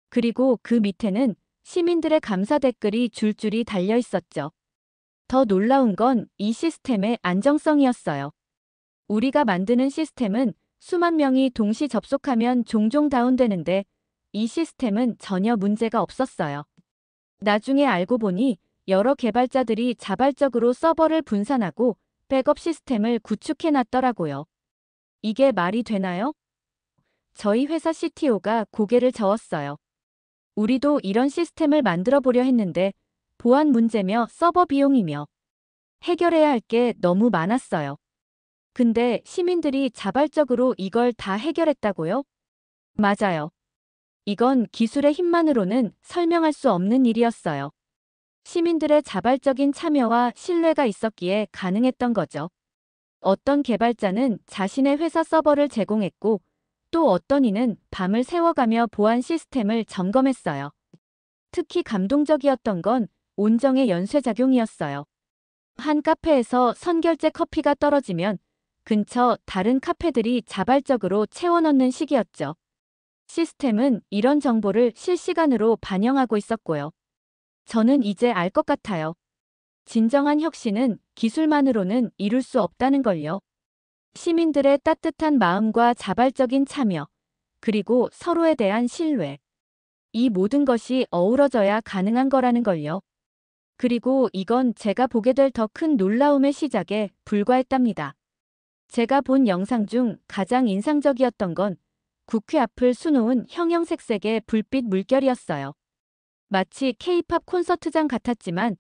Speaker 1: 그리고 그 밑에는 시민들의 감사 댓글이 줄줄이 달려 있었죠. 더 놀라운 건 이 시스템의 안정성이었어요. 우리가 만드는 시스템은 수만 명이 동시 접속하면 종종 다운되는데 이 시스템은 전혀 문제가 없었어요. 나중에 알고 보니 여러 개발자들이 자발적으로 서버를 분산하고 백업 시스템을 구축해놨더라고요. 이게 말이 되나요? 저희 회사 CTO가 고개를 저었어요. 우리도 이런 시스템을 만들어 보려 했는데 보안 문제며 서버 비용이며 해결해야 할 게 너무 많았어요. 근데 시민들이 자발적으로 이걸 다 해결했다고요? 맞아요. 이건 기술의 힘만으로는 설명할 수 없는 일이었어요. 시민들의 자발적인 참여와 신뢰가 있었기에 가능했던 거죠. 어떤 개발자는 자신의 회사 서버를 제공했고 또 어떤 이는 밤을 새워가며 보안 시스템을 점검했어요. 특히 감동적이었던 건 온정의 연쇄작용이었어요. 한 카페에서 선결제 커피가 떨어지면 근처 다른 카페들이 자발적으로 채워 넣는 시기였죠. 시스템은 이런 정보를 실시간으로 반영하고 있었고요. 저는 이제 알 것 같아요. 진정한 혁신은 기술만으로는 이룰 수 없다는 걸요. 시민들의 따뜻한 마음과 자발적인 참여, 그리고 서로에 대한 신뢰. 이 모든 것이 어우러져야 가능한 거라는 걸요. 그리고 이건 제가 보게 될 더 큰 놀라움의 시작에 불과했답니다. 제가 본 영상 중 가장 인상적이었던 건 국회 앞을 수놓은 형형색색의 불빛 물결이었어요. 마치 K-팝 콘서트장 같았지만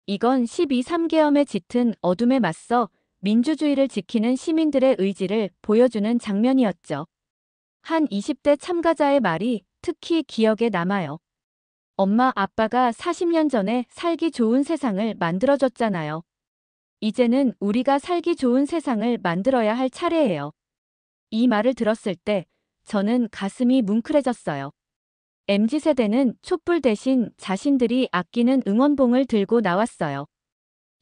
Speaker 1: 이건 12.3계엄에 짙은 어둠에 맞서 민주주의를 지키는 시민들의 의지를 보여주는 장면이었죠. 한 20대 참가자의 말이 특히 기억에 남아요. 엄마, 아빠가 40년 전에 살기 좋은 세상을 만들어줬잖아요. 이제는 우리가 살기 좋은 세상을 만들어야 할 차례예요. 이 말을 들었을 때 저는 가슴이 뭉클해졌어요. MZ세대는 촛불 대신 자신들이 아끼는 응원봉을 들고 나왔어요.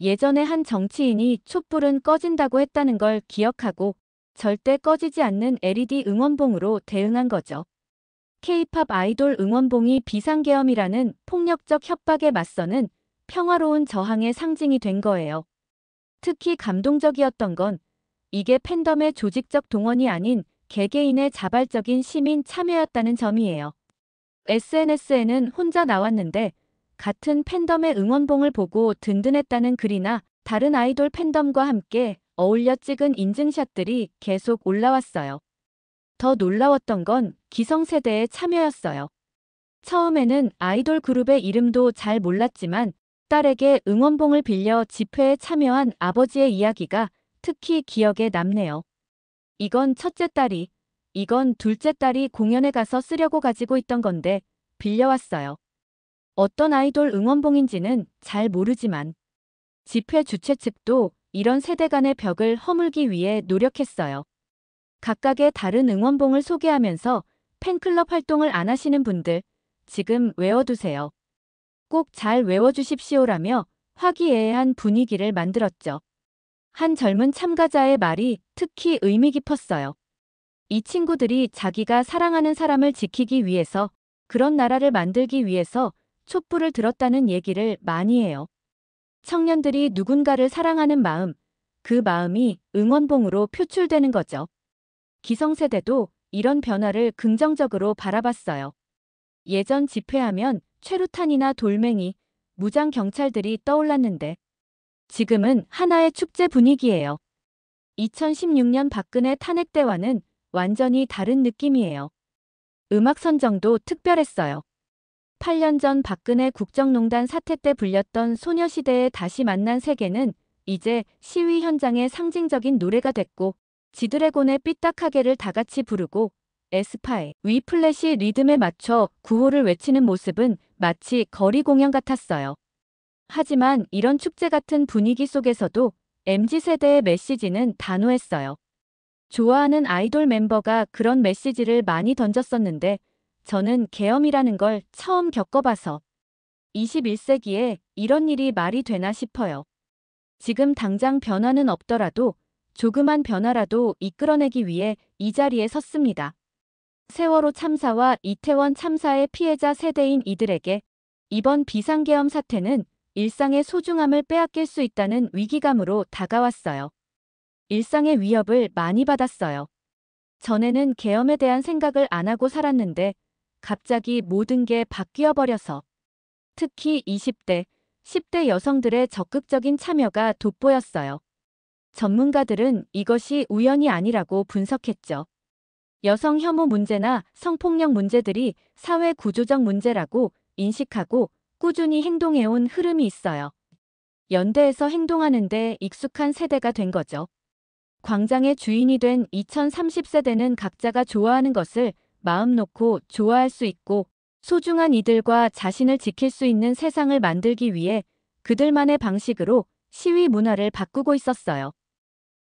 Speaker 1: 예전에 한 정치인이 촛불은 꺼진다고 했다는 걸 기억하고 절대 꺼지지 않는 LED 응원봉으로 대응한 거죠. K-팝 아이돌 응원봉이 비상계엄이라는 폭력적 협박에 맞서는 평화로운 저항의 상징이 된 거예요. 특히 감동적이었던 건 이게 팬덤의 조직적 동원이 아닌 개개인의 자발적인 시민 참여였다는 점이에요. SNS에는 혼자 나왔는데 같은 팬덤의 응원봉을 보고 든든했다는 글이나 다른 아이돌 팬덤과 함께 어울려 찍은 인증샷들이 계속 올라왔어요. 더 놀라웠던 건 기성세대의 참여였어요. 처음에는 아이돌 그룹의 이름도 잘 몰랐지만 딸에게 응원봉을 빌려 집회에 참여한 아버지의 이야기가 특히 기억에 남네요. 이건 첫째 딸이, 이건 둘째 딸이 공연에 가서 쓰려고 가지고 있던 건데 빌려왔어요. 어떤 아이돌 응원봉인지는 잘 모르지만 집회 주최 측도 이런 세대 간의 벽을 허물기 위해 노력했어요. 각각의 다른 응원봉을 소개하면서 팬클럽 활동을 안 하시는 분들 지금 외워두세요. 꼭 잘 외워주십시오라며 화기애애한 분위기를 만들었죠. 한 젊은 참가자의 말이 특히 의미 깊었어요. 이 친구들이 자기가 사랑하는 사람을 지키기 위해서 그런 나라를 만들기 위해서 촛불을 들었다는 얘기를 많이 해요. 청년들이 누군가를 사랑하는 마음, 그 마음이 응원봉으로 표출되는 거죠. 기성세대도 이런 변화를 긍정적으로 바라봤어요. 예전 집회하면 최루탄이나 돌멩이, 무장 경찰들이 떠올랐는데 지금은 하나의 축제 분위기예요. 2016년 박근혜 탄핵 때와는 완전히 다른 느낌이에요. 음악 선정도 특별했어요. 8년 전 박근혜 국정농단 사태 때 불렸던 소녀시대의 다시 만난 세계는 이제 시위 현장의 상징적인 노래가 됐고 지드래곤의 삐딱하게를 다같이 부르고 에스파의 위 플래시 리듬에 맞춰 구호를 외치는 모습은 마치 거리 공연 같았어요. 하지만 이런 축제 같은 분위기 속에서도 MZ세대의 메시지는 단호했어요. 좋아하는 아이돌 멤버가 그런 메시지를 많이 던졌었는데 저는 계엄이라는 걸 처음 겪어봐서 21세기에 이런 일이 말이 되나 싶어요. 지금 당장 변화는 없더라도 조그만 변화라도 이끌어내기 위해 이 자리에 섰습니다. 세월호 참사와 이태원 참사의 피해자 세대인 이들에게 이번 비상계엄 사태는 일상의 소중함을 빼앗길 수 있다는 위기감으로 다가왔어요. 일상의 위협을 많이 받았어요. 전에는 계엄에 대한 생각을 안 하고 살았는데 갑자기 모든 게 바뀌어 버려서 특히 20대, 10대 여성들의 적극적인 참여가 돋보였어요. 전문가들은 이것이 우연이 아니라고 분석했죠. 여성 혐오 문제나 성폭력 문제들이 사회 구조적 문제라고 인식하고 꾸준히 행동해온 흐름이 있어요. 연대해서 행동하는데 익숙한 세대가 된 거죠. 광장의 주인이 된 2030세대는 각자가 좋아하는 것을 마음 놓고 좋아할 수 있고 소중한 이들과 자신을 지킬 수 있는 세상을 만들기 위해 그들만의 방식으로 시위 문화를 바꾸고 있었어요.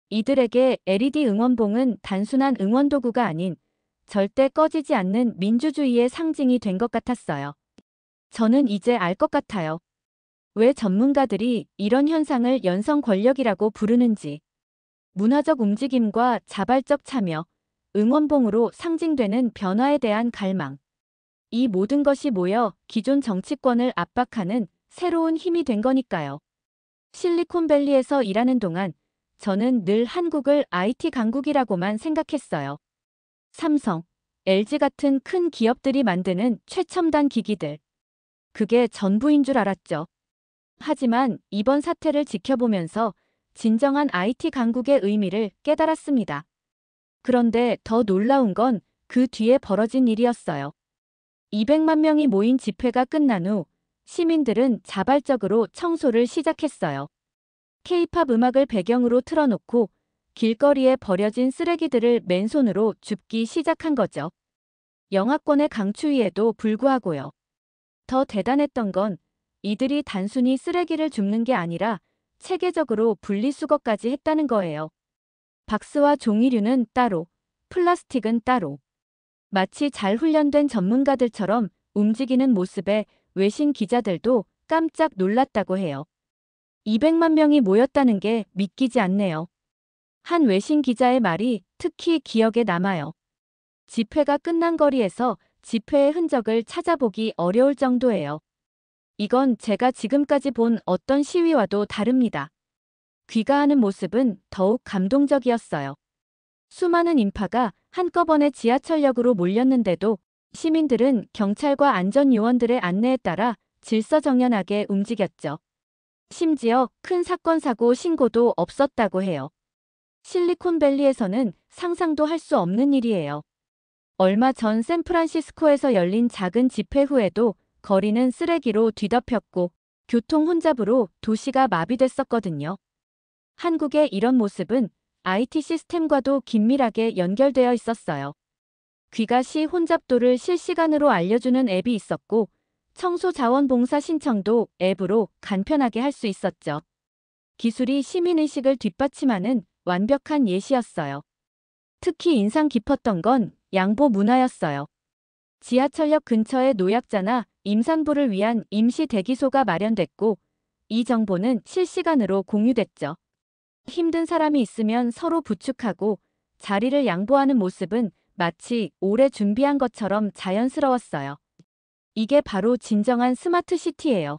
Speaker 1: 이들에게 LED 응원봉은 단순한 응원 도구가 아닌 절대 꺼지지 않는 민주주의의 상징이 된 것 같았어요. 저는 이제 알 것 같아요. 왜 전문가들이 이런 현상을 연성 권력이라고 부르는지. 문화적 움직임과 자발적 참여, 응원봉으로 상징되는 변화에 대한 갈망. 이 모든 것이 모여 기존 정치권을 압박하는 새로운 힘이 된 거니까요. 실리콘밸리에서 일하는 동안 저는 늘 한국을 IT 강국이라고만 생각했어요. 삼성, LG 같은 큰 기업들이 만드는 최첨단 기기들. 그게 전부인 줄 알았죠. 하지만 이번 사태를 지켜보면서 진정한 IT 강국의 의미를 깨달았습니다. 그런데 더 놀라운 건 그 뒤에 벌어진 일이었어요. 200만 명이 모인 집회가 끝난 후 시민들은 자발적으로 청소를 시작했어요. K-팝 음악을 배경으로 틀어놓고 길거리에 버려진 쓰레기들을 맨손으로 줍기 시작한 거죠. 영하권의 강추위에도 불구하고요. 더 대단했던 건 이들이 단순히 쓰레기를 줍는 게 아니라 체계적으로 분리수거까지 했다는 거예요. 박스와 종이류는 따로, 플라스틱은 따로. 마치 잘 훈련된 전문가들처럼 움직이는 모습에 외신 기자들도 깜짝 놀랐다고 해요. 200만 명이 모였다는 게 믿기지 않네요. 한 외신 기자의 말이 특히 기억에 남아요. 집회가 끝난 거리에서 집회의 흔적을 찾아보기 어려울 정도예요. 이건 제가 지금까지 본 어떤 시위와도 다릅니다. 귀가하는 모습은 더욱 감동적이었어요. 수많은 인파가 한꺼번에 지하철역으로 몰렸는데도 시민들은 경찰과 안전요원들의 안내에 따라 질서정연하게 움직였죠. 심지어 큰 사건 사고 신고도 없었다고 해요. 실리콘밸리에서는 상상도 할 수 없는 일이에요. 얼마 전 샌프란시스코에서 열린 작은 집회 후에도 거리는 쓰레기로 뒤덮였고 교통 혼잡으로 도시가 마비됐었거든요. 한국의 이런 모습은 IT 시스템과도 긴밀하게 연결되어 있었어요. 귀가 시 혼잡도를 실시간으로 알려주는 앱이 있었고 청소자원봉사 신청도 앱으로 간편하게 할 수 있었죠. 기술이 시민의식을 뒷받침하는 완벽한 예시였어요. 특히 인상 깊었던 건 양보 문화였어요. 지하철역 근처에 노약자나 임산부를 위한 임시 대기소가 마련됐고 이 정보는 실시간으로 공유됐죠. 힘든 사람이 있으면 서로 부축하고 자리를 양보하는 모습은 마치 오래 준비한 것처럼 자연스러웠어요. 이게 바로 진정한 스마트 시티예요.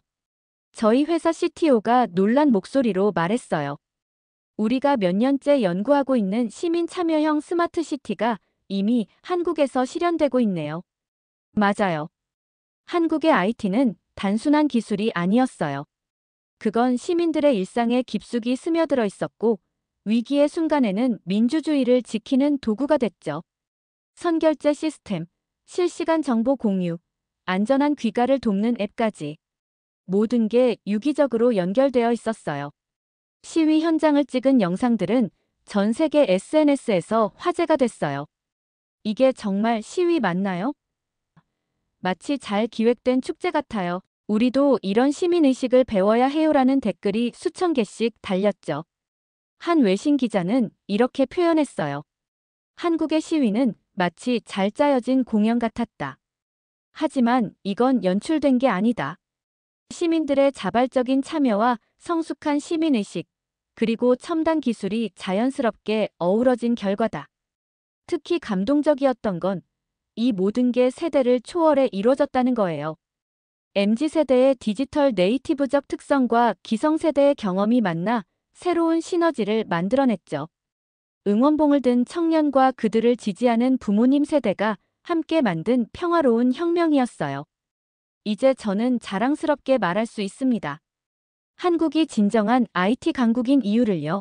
Speaker 1: 저희 회사 CTO가 놀란 목소리로 말했어요. 우리가 몇 년째 연구하고 있는 시민 참여형 스마트 시티가 이미 한국에서 실현되고 있네요. 맞아요. 한국의 IT는 단순한 기술이 아니었어요. 그건 시민들의 일상에 깊숙이 스며들어 있었고 위기의 순간에는 민주주의를 지키는 도구가 됐죠. 선결제 시스템, 실시간 정보 공유, 안전한 귀가를 돕는 앱까지 모든 게 유기적으로 연결되어 있었어요. 시위 현장을 찍은 영상들은 전 세계 SNS에서 화제가 됐어요. 이게 정말 시위 맞나요? 마치 잘 기획된 축제 같아요. 우리도 이런 시민의식을 배워야 해요라는 댓글이 수천 개씩 달렸죠. 한 외신 기자는 이렇게 표현했어요. 한국의 시위는 마치 잘 짜여진 공연 같았다. 하지만 이건 연출된 게 아니다. 시민들의 자발적인 참여와 성숙한 시민의식, 그리고 첨단 기술이 자연스럽게 어우러진 결과다. 특히 감동적이었던 건 이 모든 게 세대를 초월해 이루어졌다는 거예요. MZ세대의 디지털 네이티브적 특성과 기성세대의 경험이 만나 새로운 시너지를 만들어냈죠. 응원봉을 든 청년과 그들을 지지하는 부모님 세대가 함께 만든 평화로운 혁명이었어요. 이제 저는 자랑스럽게 말할 수 있습니다. 한국이 진정한 IT 강국인 이유를요.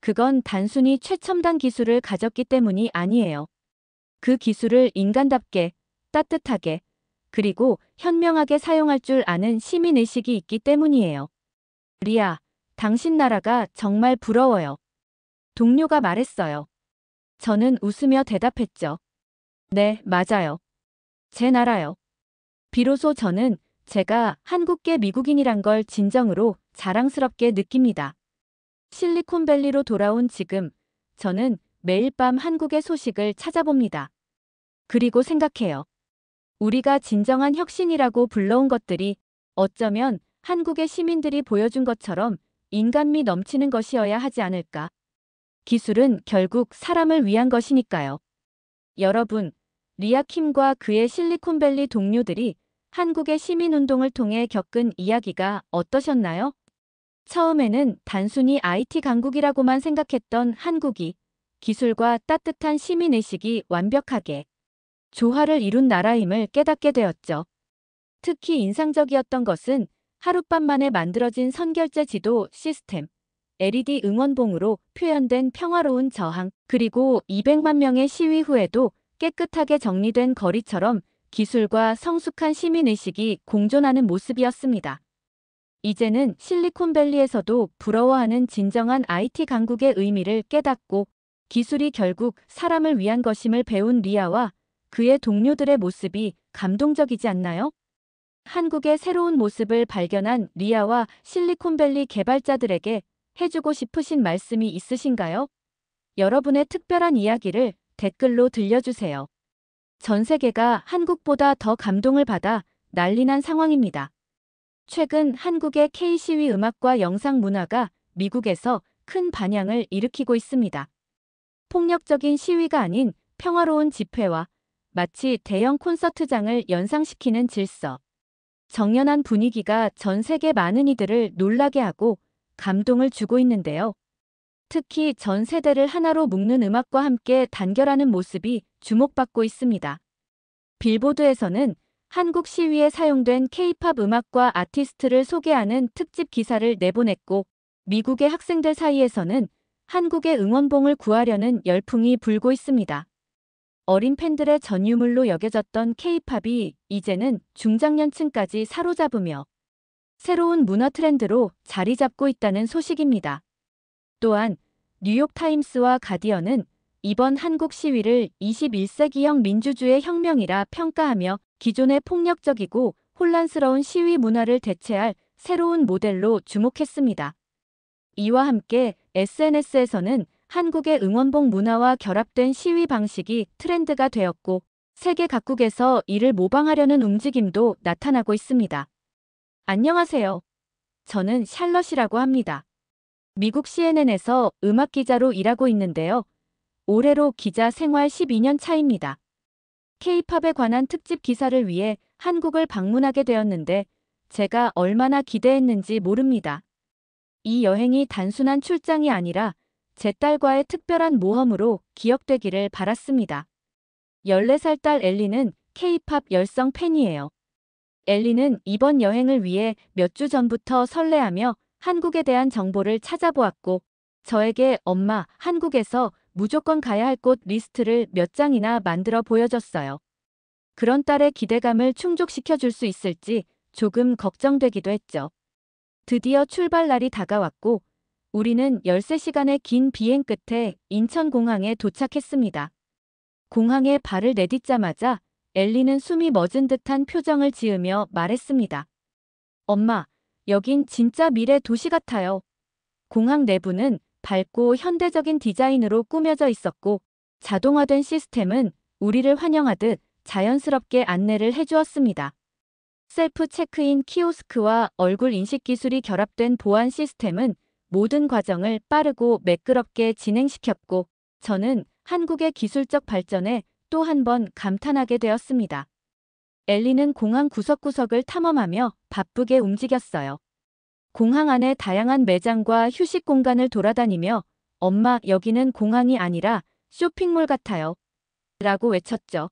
Speaker 1: 그건 단순히 최첨단 기술을 가졌기 때문이 아니에요. 그 기술을 인간답게, 따뜻하게, 그리고 현명하게 사용할 줄 아는 시민의식이 있기 때문이에요. 리아, 당신 나라가 정말 부러워요. 동료가 말했어요. 저는 웃으며 대답했죠. 네, 맞아요. 제 나라요. 비로소 저는 제가 한국계 미국인이란 걸 진정으로 자랑스럽게 느낍니다. 실리콘밸리로 돌아온 지금 저는 매일 밤 한국의 소식을 찾아봅니다. 그리고 생각해요. 우리가 진정한 혁신이라고 불러온 것들이 어쩌면 한국의 시민들이 보여준 것처럼 인간미 넘치는 것이어야 하지 않을까. 기술은 결국 사람을 위한 것이니까요. 여러분, 리아 킴과 그의 실리콘밸리 동료들이 한국의 시민운동을 통해 겪은 이야기가 어떠셨나요? 처음에는 단순히 IT 강국이라고만 생각했던 한국이 기술과 따뜻한 시민의식이 완벽하게 조화를 이룬 나라임을 깨닫게 되었죠. 특히 인상적이었던 것은 하룻밤 만에 만들어진 선결제 지도 시스템, LED 응원봉으로 표현된 평화로운 저항, 그리고 200만 명의 시위 후에도 깨끗하게 정리된 거리처럼 기술과 성숙한 시민의식이 공존하는 모습이었습니다. 이제는 실리콘밸리에서도 부러워하는 진정한 IT 강국의 의미를 깨닫고 기술이 결국 사람을 위한 것임을 배운 리아와 그의 동료들의 모습이 감동적이지 않나요? 한국의 새로운 모습을 발견한 리아와 실리콘밸리 개발자들에게 해주고 싶으신 말씀이 있으신가요? 여러분의 특별한 이야기를 댓글로 들려주세요. 전 세계가 한국보다 더 감동을 받아 난리난 상황입니다. 최근 한국의 K-시위 음악과 영상 문화가 미국에서 큰 반향을 일으키고 있습니다. 폭력적인 시위가 아닌 평화로운 집회와 마치 대형 콘서트장을 연상시키는 질서, 정연한 분위기가 전 세계 많은 이들을 놀라게 하고 감동을 주고 있는데요. 특히 전 세대를 하나로 묶는 음악과 함께 단결하는 모습이 주목받고 있습니다. 빌보드에서는 한국 시위에 사용된 K-팝 음악과 아티스트를 소개하는 특집 기사를 내보냈고, 미국의 학생들 사이에서는 한국의 응원봉을 구하려는 열풍이 불고 있습니다. 어린 팬들의 전유물로 여겨졌던 K-팝이 이제는 중장년층까지 사로잡으며 새로운 문화 트렌드로 자리 잡고 있다는 소식입니다. 또한 뉴욕타임스와 가디언은 이번 한국 시위를 21세기형 민주주의 혁명이라 평가하며 기존의 폭력적이고 혼란스러운 시위 문화를 대체할 새로운 모델로 주목했습니다. 이와 함께 SNS에서는 한국의 응원봉 문화와 결합된 시위 방식이 트렌드가 되었고, 세계 각국에서 이를 모방하려는 움직임도 나타나고 있습니다. 안녕하세요. 저는 샬럿이라고 합니다. 미국 CNN에서 음악 기자로 일하고 있는데요. 올해로 기자 생활 12년 차입니다. K-팝에 관한 특집 기사를 위해 한국을 방문하게 되었는데 제가 얼마나 기대했는지 모릅니다. 이 여행이 단순한 출장이 아니라 제 딸과의 특별한 모험으로 기억되기를 바랐습니다. 14살 딸 엘리는 K-팝 열성 팬이에요. 엘리는 이번 여행을 위해 몇 주 전부터 설레하며 한국에 대한 정보를 찾아보았고, 저에게 엄마, 한국에서 무조건 가야 할 곳 리스트를 몇 장이나 만들어 보여줬어요. 그런 딸의 기대감을 충족시켜줄 수 있을지 조금 걱정되기도 했죠. 드디어 출발 날이 다가왔고, 우리는 13시간의 긴 비행 끝에 인천공항에 도착했습니다. 공항에 발을 내딛자마자 엘리는 숨이 멎은 듯한 표정을 지으며 말했습니다. 엄마, 여긴 진짜 미래 도시 같아요. 공항 내부는 밝고 현대적인 디자인으로 꾸며져 있었고, 자동화된 시스템은 우리를 환영하듯 자연스럽게 안내를 해주었습니다. 셀프 체크인 키오스크와 얼굴 인식 기술이 결합된 보안 시스템은 모든 과정을 빠르고 매끄럽게 진행시켰고, 저는 한국의 기술적 발전에 또 한 번 감탄하게 되었습니다. 엘리는 공항 구석구석을 탐험하며 바쁘게 움직였어요. 공항 안의 다양한 매장과 휴식 공간을 돌아다니며 엄마, 여기는 공항이 아니라 쇼핑몰 같아요. 라고 외쳤죠.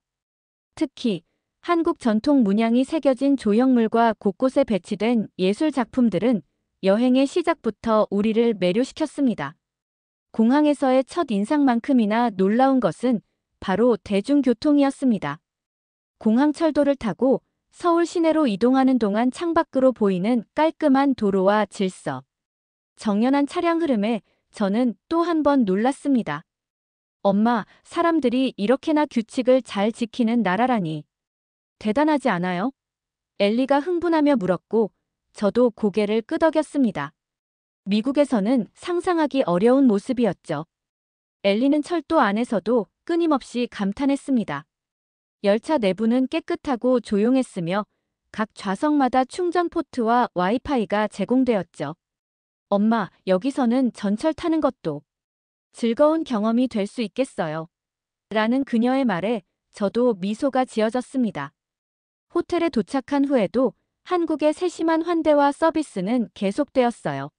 Speaker 1: 특히 한국 전통 문양이 새겨진 조형물과 곳곳에 배치된 예술 작품들은 여행의 시작부터 우리를 매료시켰습니다. 공항에서의 첫 인상만큼이나 놀라운 것은 바로 대중교통이었습니다. 공항철도를 타고 서울 시내로 이동하는 동안 창밖으로 보이는 깔끔한 도로와 질서, 정연한 차량 흐름에 저는 또 한 번 놀랐습니다. 엄마, 사람들이 이렇게나 규칙을 잘 지키는 나라라니. 대단하지 않아요? 엘리가 흥분하며 물었고, 저도 고개를 끄덕였습니다. 미국에서는 상상하기 어려운 모습이었죠. 엘리는 철도 안에서도 끊임없이 감탄했습니다. 열차 내부는 깨끗하고 조용했으며 각 좌석마다 충전 포트와 와이파이가 제공되었죠. 엄마, 여기서는 전철 타는 것도 즐거운 경험이 될 수 있겠어요. 라는 그녀의 말에 저도 미소가 지어졌습니다. 호텔에 도착한 후에도 한국의 세심한 환대와 서비스는 계속되었어요.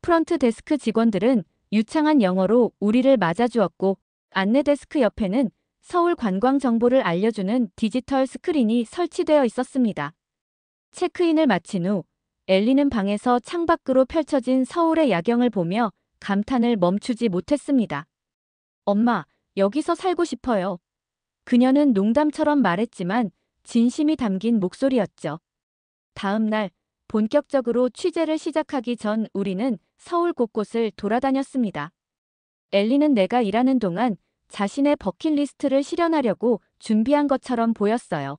Speaker 1: 프런트 데스크 직원들은 유창한 영어로 우리를 맞아주었고, 안내 데스크 옆에는 서울 관광 정보를 알려주는 디지털 스크린이 설치되어 있었습니다. 체크인을 마친 후 엘리는 방에서 창밖으로 펼쳐진 서울의 야경을 보며 감탄을 멈추지 못했습니다. 엄마, 여기서 살고 싶어요. 그녀는 농담처럼 말했지만 진심이 담긴 목소리였죠. 다음 날 본격적으로 취재를 시작하기 전 우리는 서울 곳곳을 돌아다녔습니다. 엘리는 내가 일하는 동안 자신의 버킷리스트를 실현하려고 준비한 것처럼 보였어요.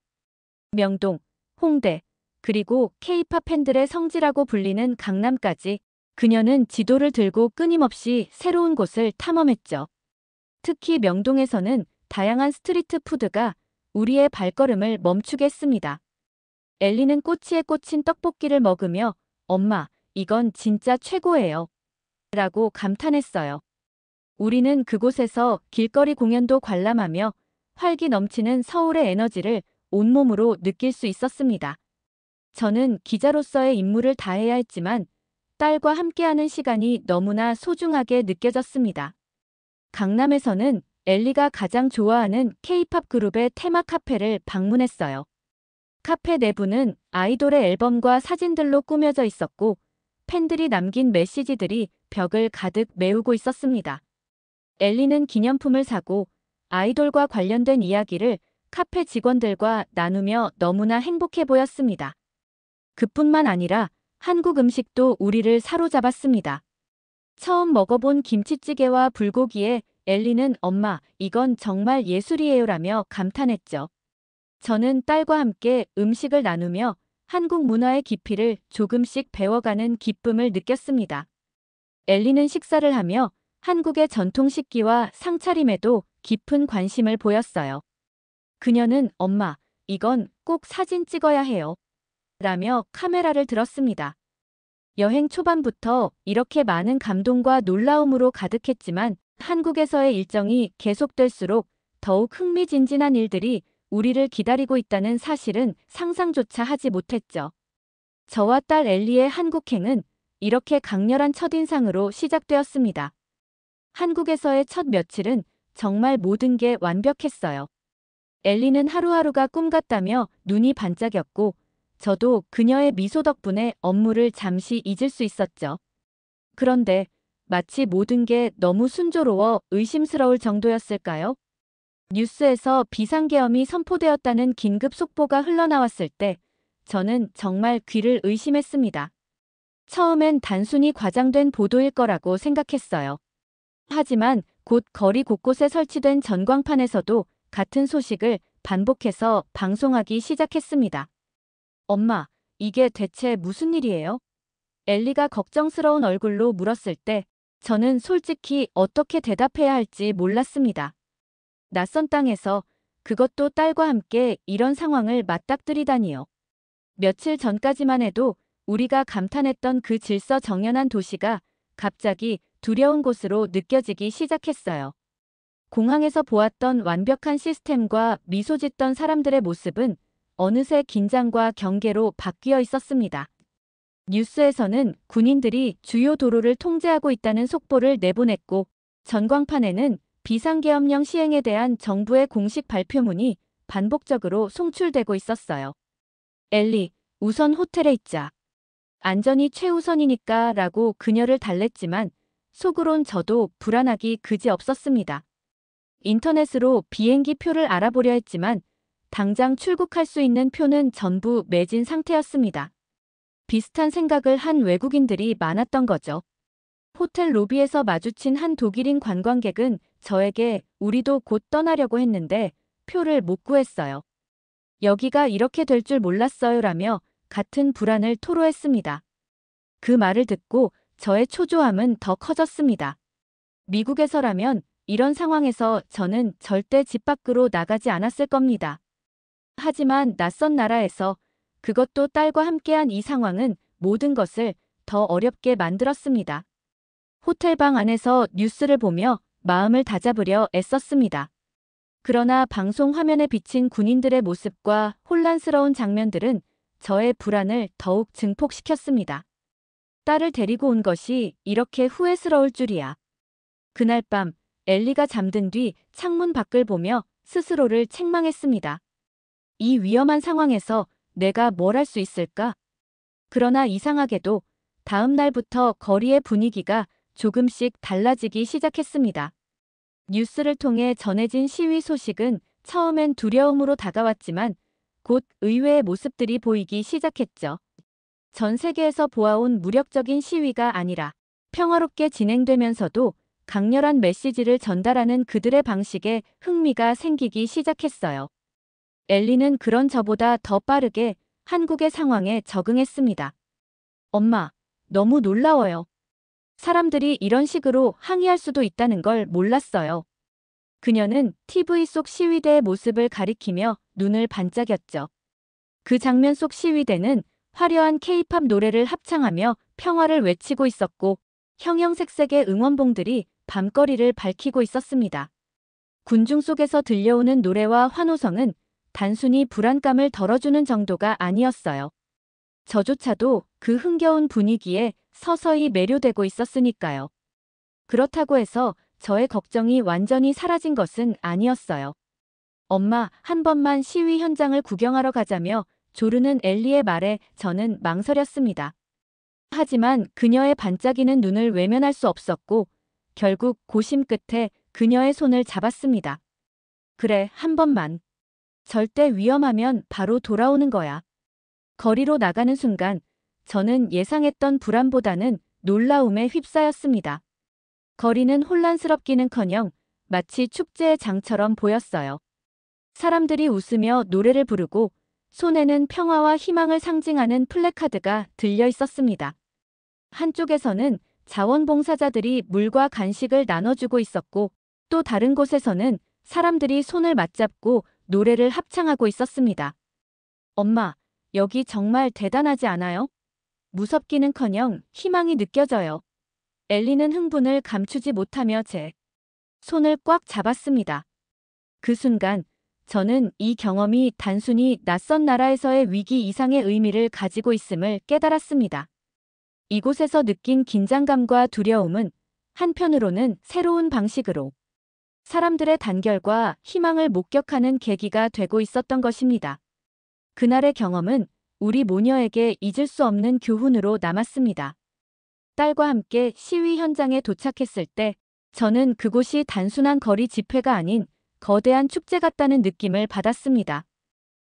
Speaker 1: 명동, 홍대, 그리고 K-팝 팬들의 성지라고 불리는 강남까지 그녀는 지도를 들고 끊임없이 새로운 곳을 탐험했죠. 특히 명동에서는 다양한 스트리트 푸드가 우리의 발걸음을 멈추게 했습니다. 엘리는 꼬치에 꽂힌 떡볶이를 먹으며 엄마, 이건 진짜 최고예요. 라고 감탄했어요. 우리는 그곳에서 길거리 공연도 관람하며 활기 넘치는 서울의 에너지를 온몸으로 느낄 수 있었습니다. 저는 기자로서의 임무를 다해야 했지만 딸과 함께하는 시간이 너무나 소중하게 느껴졌습니다. 강남에서는 엘리가 가장 좋아하는 K-팝 그룹의 테마 카페를 방문했어요. 카페 내부는 아이돌의 앨범과 사진들로 꾸며져 있었고 팬들이 남긴 메시지들이 벽을 가득 메우고 있었습니다. 엘리는 기념품을 사고 아이돌과 관련된 이야기를 카페 직원들과 나누며 너무나 행복해 보였습니다. 그뿐만 아니라 한국 음식도 우리를 사로잡았습니다. 처음 먹어본 김치찌개와 불고기에 엘리는 엄마, 이건 정말 예술이에요라며 감탄했죠. 저는 딸과 함께 음식을 나누며 한국 문화의 깊이를 조금씩 배워가는 기쁨을 느꼈습니다. 엘리는 식사를 하며 한국의 전통 식기와 상차림에도 깊은 관심을 보였어요. 그녀는 엄마, 이건 꼭 사진 찍어야 해요. 라며 카메라를 들었습니다. 여행 초반부터 이렇게 많은 감동과 놀라움으로 가득했지만 한국에서의 일정이 계속될수록 더욱 흥미진진한 일들이 우리를 기다리고 있다는 사실은 상상조차 하지 못했죠. 저와 딸 엘리의 한국행은 이렇게 강렬한 첫인상으로 시작되었습니다. 한국에서의 첫 며칠은 정말 모든 게 완벽했어요. 엘리는 하루하루가 꿈 같다며 눈이 반짝였고 저도 그녀의 미소 덕분에 업무를 잠시 잊을 수 있었죠. 그런데 마치 모든 게 너무 순조로워 의심스러울 정도였을까요? 뉴스에서 비상계엄이 선포되었다는 긴급 속보가 흘러나왔을 때 저는 정말 귀를 의심했습니다. 처음엔 단순히 과장된 보도일 거라고 생각했어요. 하지만 곧 거리 곳곳에 설치된 전광판에서도 같은 소식을 반복해서 방송하기 시작했습니다. 엄마, 이게 대체 무슨 일이에요? 엘리가 걱정스러운 얼굴로 물었을 때 저는 솔직히 어떻게 대답해야 할지 몰랐습니다. 낯선 땅에서 그것도 딸과 함께 이런 상황을 맞닥뜨리다니요. 며칠 전까지만 해도 우리가 감탄했던 그 질서정연한 도시가 갑자기 두려운 곳으로 느껴지기 시작했어요. 공항에서 보았던 완벽한 시스템과 미소 짓던 사람들의 모습은 어느새 긴장과 경계로 바뀌어 있었습니다. 뉴스에서는 군인들이 주요 도로를 통제하고 있다는 속보를 내보냈고 전광판에는 비상계엄령 시행에 대한 정부의 공식 발표문이 반복적으로 송출되고 있었어요. 엘리, 우선 호텔에 있자. 안전이 최우선이니까 라고 그녀를 달랬지만 속으론 저도 불안하기 그지없었습니다. 인터넷으로 비행기 표를 알아보려 했지만 당장 출국할 수 있는 표는 전부 매진 상태였습니다. 비슷한 생각을 한 외국인들이 많았던 거죠. 호텔 로비에서 마주친 한 독일인 관광객은 저에게 우리도 곧 떠나려고 했는데 표를 못 구했어요. 여기가 이렇게 될 줄 몰랐어요라며 같은 불안을 토로했습니다. 그 말을 듣고 저의 초조함은 더 커졌습니다. 미국에서라면 이런 상황에서 저는 절대 집 밖으로 나가지 않았을 겁니다. 하지만 낯선 나라에서 그것도 딸과 함께한 이 상황은 모든 것을 더 어렵게 만들었습니다. 호텔방 안에서 뉴스를 보며 마음을 다잡으려 애썼습니다. 그러나 방송 화면에 비친 군인들의 모습과 혼란스러운 장면들은 저의 불안을 더욱 증폭시켰습니다. 딸을 데리고 온 것이 이렇게 후회스러울 줄이야. 그날 밤 엘리가 잠든 뒤 창문 밖을 보며 스스로를 책망했습니다. 이 위험한 상황에서 내가 뭘 할 수 있을까? 그러나 이상하게도 다음 날부터 거리의 분위기가 조금씩 달라지기 시작했습니다. 뉴스를 통해 전해진 시위 소식은 처음엔 두려움으로 다가왔지만 곧 의외의 모습들이 보이기 시작했죠. 전 세계에서 보아온 무력적인 시위가 아니라 평화롭게 진행되면서도 강렬한 메시지를 전달하는 그들의 방식에 흥미가 생기기 시작했어요. 엘리는 그런 저보다 더 빠르게 한국의 상황에 적응했습니다. 엄마, 너무 놀라워요. 사람들이 이런 식으로 항의할 수도 있다는 걸 몰랐어요. 그녀는 TV 속 시위대의 모습을 가리키며 눈을 반짝였죠. 그 장면 속 시위대는 화려한 K-팝 노래를 합창하며 평화를 외치고 있었고 형형색색의 응원봉들이 밤거리를 밝히고 있었습니다. 군중 속에서 들려오는 노래와 환호성은 단순히 불안감을 덜어주는 정도가 아니었어요. 저조차도 그 흥겨운 분위기에 서서히 매료되고 있었으니까요. 그렇다고 해서 저의 걱정이 완전히 사라진 것은 아니었어요. 엄마, 한 번만 시위 현장을 구경하러 가자며 조르는 엘리의 말에 저는 망설였습니다. 하지만 그녀의 반짝이는 눈을 외면할 수 없었고 결국 고심 끝에 그녀의 손을 잡았습니다. 그래, 한 번만. 절대 위험하면 바로 돌아오는 거야. 거리로 나가는 순간 저는 예상했던 불안보다는 놀라움에 휩싸였습니다. 거리는 혼란스럽기는커녕 마치 축제의 장처럼 보였어요. 사람들이 웃으며 노래를 부르고 손에는 평화와 희망을 상징하는 플래카드가 들려 있었습니다. 한쪽에서는 자원봉사자들이 물과 간식을 나눠주고 있었고 또 다른 곳에서는 사람들이 손을 맞잡고 노래를 합창하고 있었습니다. 엄마, 여기 정말 대단하지 않아요? 무섭기는커녕 희망이 느껴져요. 엘리는 흥분을 감추지 못하며 제 손을 꽉 잡았습니다. 그 순간 저는 이 경험이 단순히 낯선 나라에서의 위기 이상의 의미를 가지고 있음을 깨달았습니다. 이곳에서 느낀 긴장감과 두려움은 한편으로는 새로운 방식으로 사람들의 단결과 희망을 목격하는 계기가 되고 있었던 것입니다. 그날의 경험은 우리 모녀에게 잊을 수 없는 교훈으로 남았습니다. 딸과 함께 시위 현장에 도착했을 때 저는 그곳이 단순한 거리 집회가 아닌 거대한 축제 같다는 느낌을 받았습니다.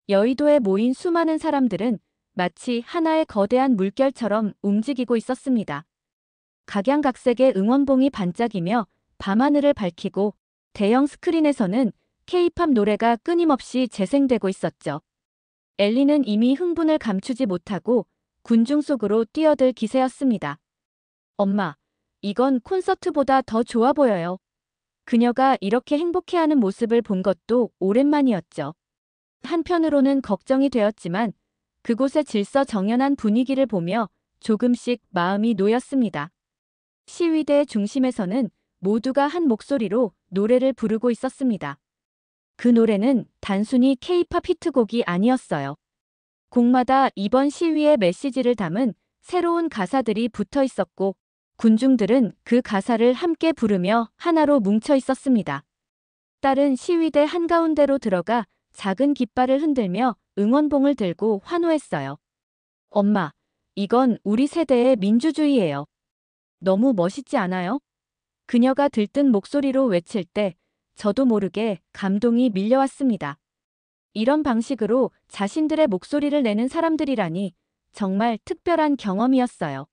Speaker 1: 여의도에 모인 수많은 사람들은 마치 하나의 거대한 물결처럼 움직이고 있었습니다. 각양각색의 응원봉이 반짝이며 밤하늘을 밝히고 대형 스크린에서는 K-팝 노래가 끊임없이 재생되고 있었죠. 엘리는 이미 흥분을 감추지 못하고 군중 속으로 뛰어들 기세였습니다. 엄마, 이건 콘서트보다 더 좋아 보여요. 그녀가 이렇게 행복해하는 모습을 본 것도 오랜만이었죠. 한편으로는 걱정이 되었지만 그곳의 질서정연한 분위기를 보며 조금씩 마음이 놓였습니다. 시위대 중심에서는 모두가 한 목소리로 노래를 부르고 있었습니다. 그 노래는 단순히 K-팝 히트곡이 아니었어요. 곡마다 이번 시위의 메시지를 담은 새로운 가사들이 붙어 있었고 군중들은 그 가사를 함께 부르며 하나로 뭉쳐 있었습니다. 딸은 시위대 한가운데로 들어가 작은 깃발을 흔들며 응원봉을 들고 환호했어요. 엄마, 이건 우리 세대의 민주주의예요. 너무 멋있지 않아요? 그녀가 들뜬 목소리로 외칠 때 저도 모르게 감동이 밀려왔습니다. 이런 방식으로 자신들의 목소리를 내는 사람들이라니 정말 특별한 경험이었어요.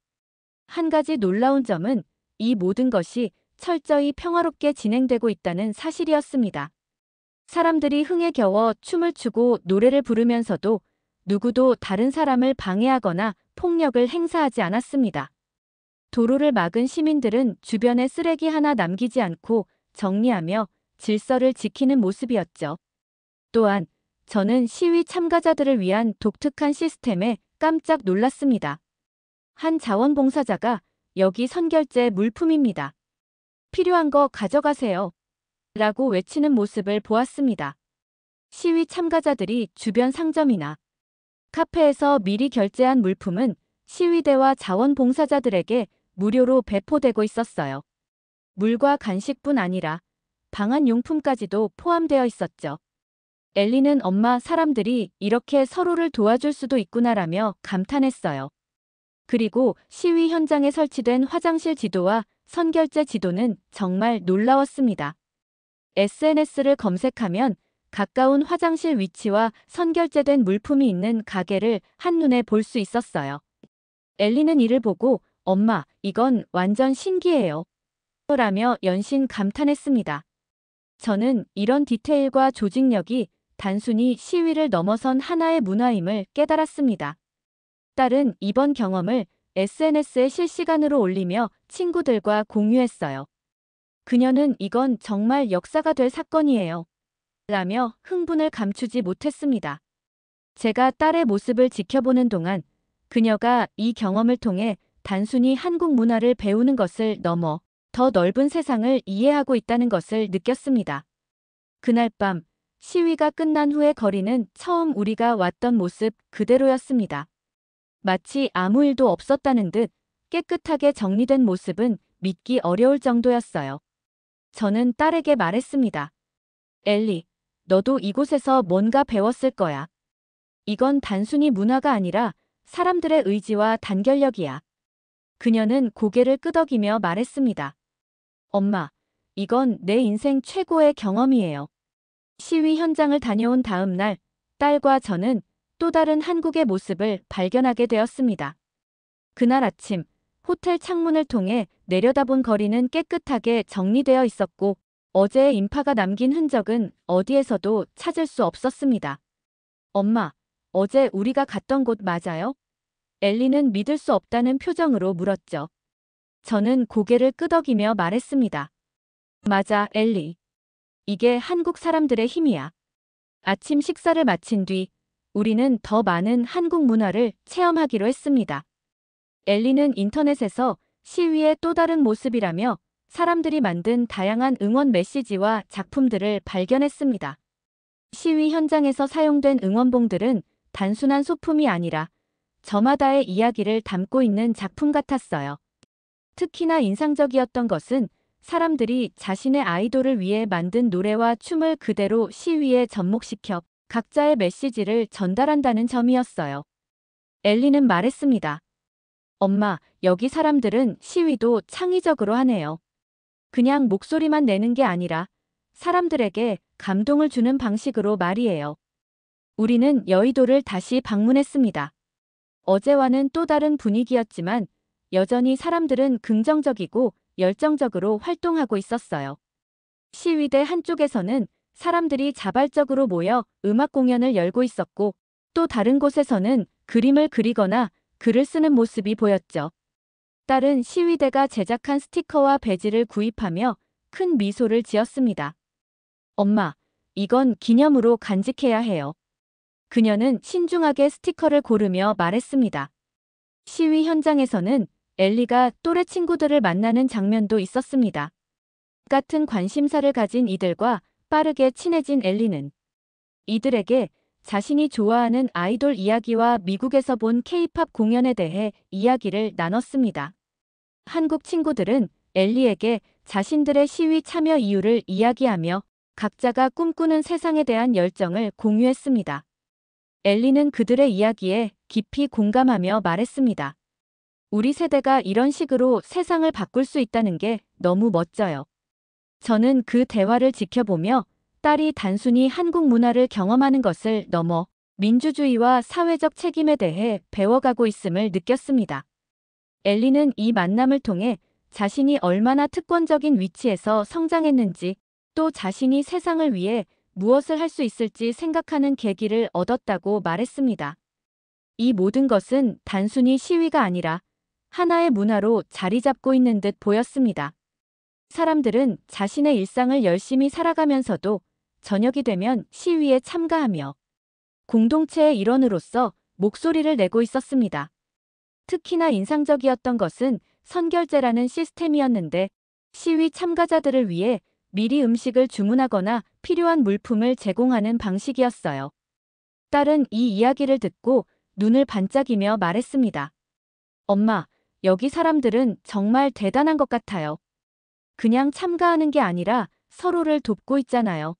Speaker 1: 한 가지 놀라운 점은 이 모든 것이 철저히 평화롭게 진행되고 있다는 사실이었습니다. 사람들이 흥에 겨워 춤을 추고 노래를 부르면서도 누구도 다른 사람을 방해하거나 폭력을 행사하지 않았습니다. 도로를 막은 시민들은 주변에 쓰레기 하나 남기지 않고 정리하며 질서를 지키는 모습이었죠. 또한 저는 시위 참가자들을 위한 독특한 시스템에 깜짝 놀랐습니다. 한 자원봉사자가 여기 선결제 물품입니다. 필요한 거 가져가세요. 라고 외치는 모습을 보았습니다. 시위 참가자들이 주변 상점이나 카페에서 미리 결제한 물품은 시위대와 자원봉사자들에게 무료로 배포되고 있었어요. 물과 간식뿐 아니라 방한용품까지도 포함되어 있었죠. 엘리는 엄마 사람들이 이렇게 서로를 도와줄 수도 있구나라며 감탄했어요. 그리고 시위 현장에 설치된 화장실 지도와 선결제 지도는 정말 놀라웠습니다. SNS를 검색하면 가까운 화장실 위치와 선결제된 물품이 있는 가게를 한눈에 볼 수 있었어요. 엘리는 이를 보고 엄마, 이건 완전 신기해요. 라며 연신 감탄했습니다. 저는 이런 디테일과 조직력이 단순히 시위를 넘어선 하나의 문화임을 깨달았습니다. 딸은 이번 경험을 SNS에 실시간으로 올리며 친구들과 공유했어요. 그녀는 이건 정말 역사가 될 사건이에요. 라며 흥분을 감추지 못했습니다. 제가 딸의 모습을 지켜보는 동안 그녀가 이 경험을 통해 단순히 한국 문화를 배우는 것을 넘어 더 넓은 세상을 이해하고 있다는 것을 느꼈습니다. 그날 밤 시위가 끝난 후의 거리는 처음 우리가 왔던 모습 그대로였습니다. 마치 아무 일도 없었다는 듯 깨끗하게 정리된 모습은 믿기 어려울 정도였어요. 저는 딸에게 말했습니다. 엘리, 너도 이곳에서 뭔가 배웠을 거야. 이건 단순히 문화가 아니라 사람들의 의지와 단결력이야. 그녀는 고개를 끄덕이며 말했습니다. 엄마, 이건 내 인생 최고의 경험이에요. 시위 현장을 다녀온 다음 날, 딸과 저는 또 다른 한국의 모습을 발견하게 되었습니다. 그날 아침, 호텔 창문을 통해 내려다본 거리는 깨끗하게 정리되어 있었고, 어제의 인파가 남긴 흔적은 어디에서도 찾을 수 없었습니다. 엄마, 어제 우리가 갔던 곳 맞아요? 엘리는 믿을 수 없다는 표정으로 물었죠. 저는 고개를 끄덕이며 말했습니다. 맞아, 엘리. 이게 한국 사람들의 힘이야. 아침 식사를 마친 뒤 우리는 더 많은 한국 문화를 체험하기로 했습니다. 엘리는 인터넷에서 시위의 또 다른 모습이라며 사람들이 만든 다양한 응원 메시지와 작품들을 발견했습니다. 시위 현장에서 사용된 응원봉들은 단순한 소품이 아니라 저마다의 이야기를 담고 있는 작품 같았어요. 특히나 인상적이었던 것은 사람들이 자신의 아이돌을 위해 만든 노래와 춤을 그대로 시위에 접목시켜 각자의 메시지를 전달한다는 점이었어요. 엘리는 말했습니다. 엄마, 여기 사람들은 시위도 창의적으로 하네요. 그냥 목소리만 내는 게 아니라 사람들에게 감동을 주는 방식으로 말이에요. 우리는 여의도를 다시 방문했습니다. 어제와는 또 다른 분위기였지만 여전히 사람들은 긍정적이고 열정적으로 활동하고 있었어요. 시위대 한쪽에서는 사람들이 자발적으로 모여 음악 공연을 열고 있었고 또 다른 곳에서는 그림을 그리거나 글을 쓰는 모습이 보였죠. 딸은 시위대가 제작한 스티커와 배지를 구입하며 큰 미소를 지었습니다. 엄마, 이건 기념으로 간직해야 해요. 그녀는 신중하게 스티커를 고르며 말했습니다. 시위 현장에서는 엘리가 또래 친구들을 만나는 장면도 있었습니다. 같은 관심사를 가진 이들과 빠르게 친해진 엘리는 이들에게 자신이 좋아하는 아이돌 이야기와 미국에서 본 K-팝 공연에 대해 이야기를 나눴습니다. 한국 친구들은 엘리에게 자신들의 시위 참여 이유를 이야기하며 각자가 꿈꾸는 세상에 대한 열정을 공유했습니다. 엘리는 그들의 이야기에 깊이 공감하며 말했습니다. 우리 세대가 이런 식으로 세상을 바꿀 수 있다는 게 너무 멋져요. 저는 그 대화를 지켜보며 딸이 단순히 한국 문화를 경험하는 것을 넘어 민주주의와 사회적 책임에 대해 배워가고 있음을 느꼈습니다. 엘리는 이 만남을 통해 자신이 얼마나 특권적인 위치에서 성장했는지, 또 자신이 세상을 위해 무엇을 할 수 있을지 생각하는 계기를 얻었다고 말했습니다. 이 모든 것은 단순히 시위가 아니라 하나의 문화로 자리 잡고 있는 듯 보였습니다. 사람들은 자신의 일상을 열심히 살아가면서도 저녁이 되면 시위에 참가하며 공동체의 일원으로서 목소리를 내고 있었습니다. 특히나 인상적이었던 것은 선결제라는 시스템이었는데, 시위 참가자들을 위해 미리 음식을 주문하거나 필요한 물품을 제공하는 방식이었어요. 딸은 이 이야기를 듣고 눈을 반짝이며 말했습니다. 엄마, 여기 사람들은 정말 대단한 것 같아요. 그냥 참가하는 게 아니라 서로를 돕고 있잖아요.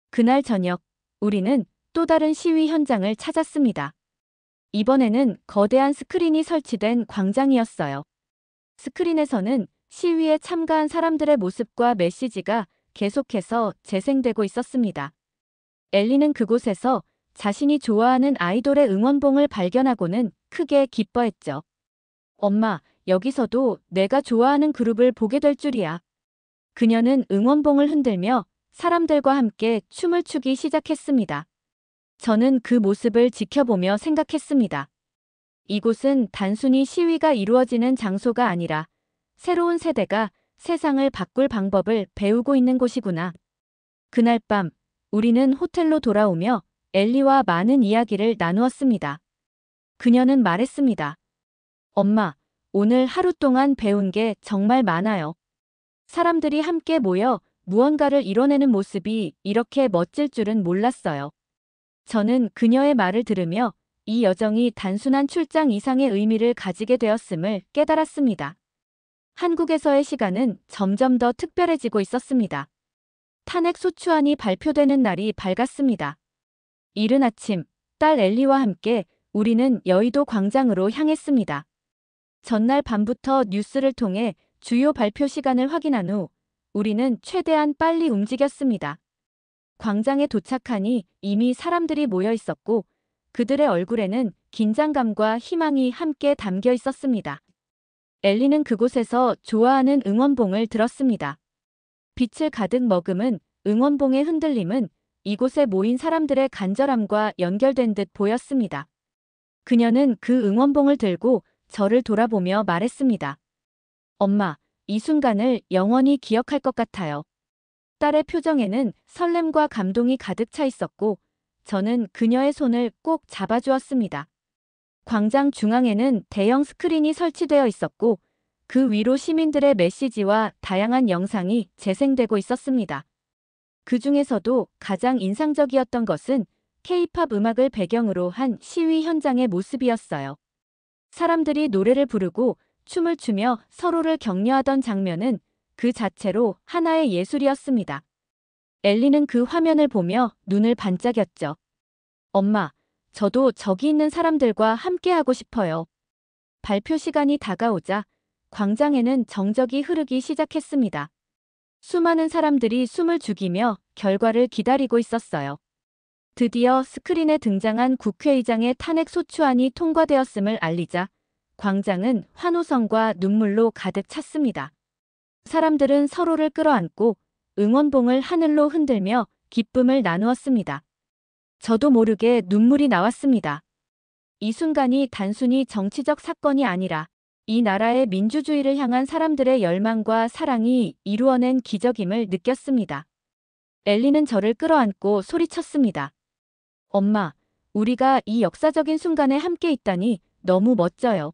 Speaker 1: 그날 저녁, 우리는 또 다른 시위 현장을 찾았습니다. 이번에는 거대한 스크린이 설치된 광장이었어요. 스크린에서는 시위에 참가한 사람들의 모습과 메시지가 계속해서 재생되고 있었습니다. 엘리는 그곳에서 자신이 좋아하는 아이돌의 응원봉을 발견하고는 크게 기뻐했죠. 엄마, 여기서도 내가 좋아하는 그룹을 보게 될 줄이야. 그녀는 응원봉을 흔들며 사람들과 함께 춤을 추기 시작했습니다. 저는 그 모습을 지켜보며 생각했습니다. 이곳은 단순히 시위가 이루어지는 장소가 아니라 새로운 세대가 세상을 바꿀 방법을 배우고 있는 곳이구나. 그날 밤, 우리는 호텔로 돌아오며 엘리와 많은 이야기를 나누었습니다. 그녀는 말했습니다. 엄마, 오늘 하루 동안 배운 게 정말 많아요. 사람들이 함께 모여 무언가를 이뤄내는 모습이 이렇게 멋질 줄은 몰랐어요. 저는 그녀의 말을 들으며 이 여정이 단순한 출장 이상의 의미를 가지게 되었음을 깨달았습니다. 한국에서의 시간은 점점 더 특별해지고 있었습니다. 탄핵 소추안이 발표되는 날이 밝았습니다. 이른 아침, 딸 엘리와 함께 우리는 여의도 광장으로 향했습니다. 전날 밤부터 뉴스를 통해 주요 발표 시간을 확인한 후 우리는 최대한 빨리 움직였습니다. 광장에 도착하니 이미 사람들이 모여 있었고 그들의 얼굴에는 긴장감과 희망이 함께 담겨 있었습니다. 엘리는 그곳에서 좋아하는 응원봉을 들었습니다. 빛을 가득 머금은 응원봉의 흔들림은 이곳에 모인 사람들의 간절함과 연결된 듯 보였습니다. 그녀는 그 응원봉을 들고 저를 돌아보며 말했습니다. 엄마, 이 순간을 영원히 기억할 것 같아요. 딸의 표정에는 설렘과 감동이 가득 차 있었고 저는 그녀의 손을 꼭 잡아주었습니다. 광장 중앙에는 대형 스크린이 설치되어 있었고 그 위로 시민들의 메시지와 다양한 영상이 재생되고 있었습니다. 그 중에서도 가장 인상적이었던 것은 K-팝 음악을 배경으로 한 시위 현장의 모습이었어요. 사람들이 노래를 부르고 춤을 추며 서로를 격려하던 장면은 그 자체로 하나의 예술이었습니다. 엘리는 그 화면을 보며 눈을 반짝였죠. 엄마, 저도 저기 있는 사람들과 함께하고 싶어요. 발표 시간이 다가오자 광장에는 정적이 흐르기 시작했습니다. 수많은 사람들이 숨을 죽이며 결과를 기다리고 있었어요. 드디어 스크린에 등장한 국회의장의 탄핵 소추안이 통과되었음을 알리자 광장은 환호성과 눈물로 가득 찼습니다. 사람들은 서로를 끌어안고 응원봉을 하늘로 흔들며 기쁨을 나누었습니다. 저도 모르게 눈물이 나왔습니다. 이 순간이 단순히 정치적 사건이 아니라 이 나라의 민주주의를 향한 사람들의 열망과 사랑이 이루어낸 기적임을 느꼈습니다. 엘리는 저를 끌어안고 소리쳤습니다. 엄마, 우리가 이 역사적인 순간에 함께 있다니 너무 멋져요.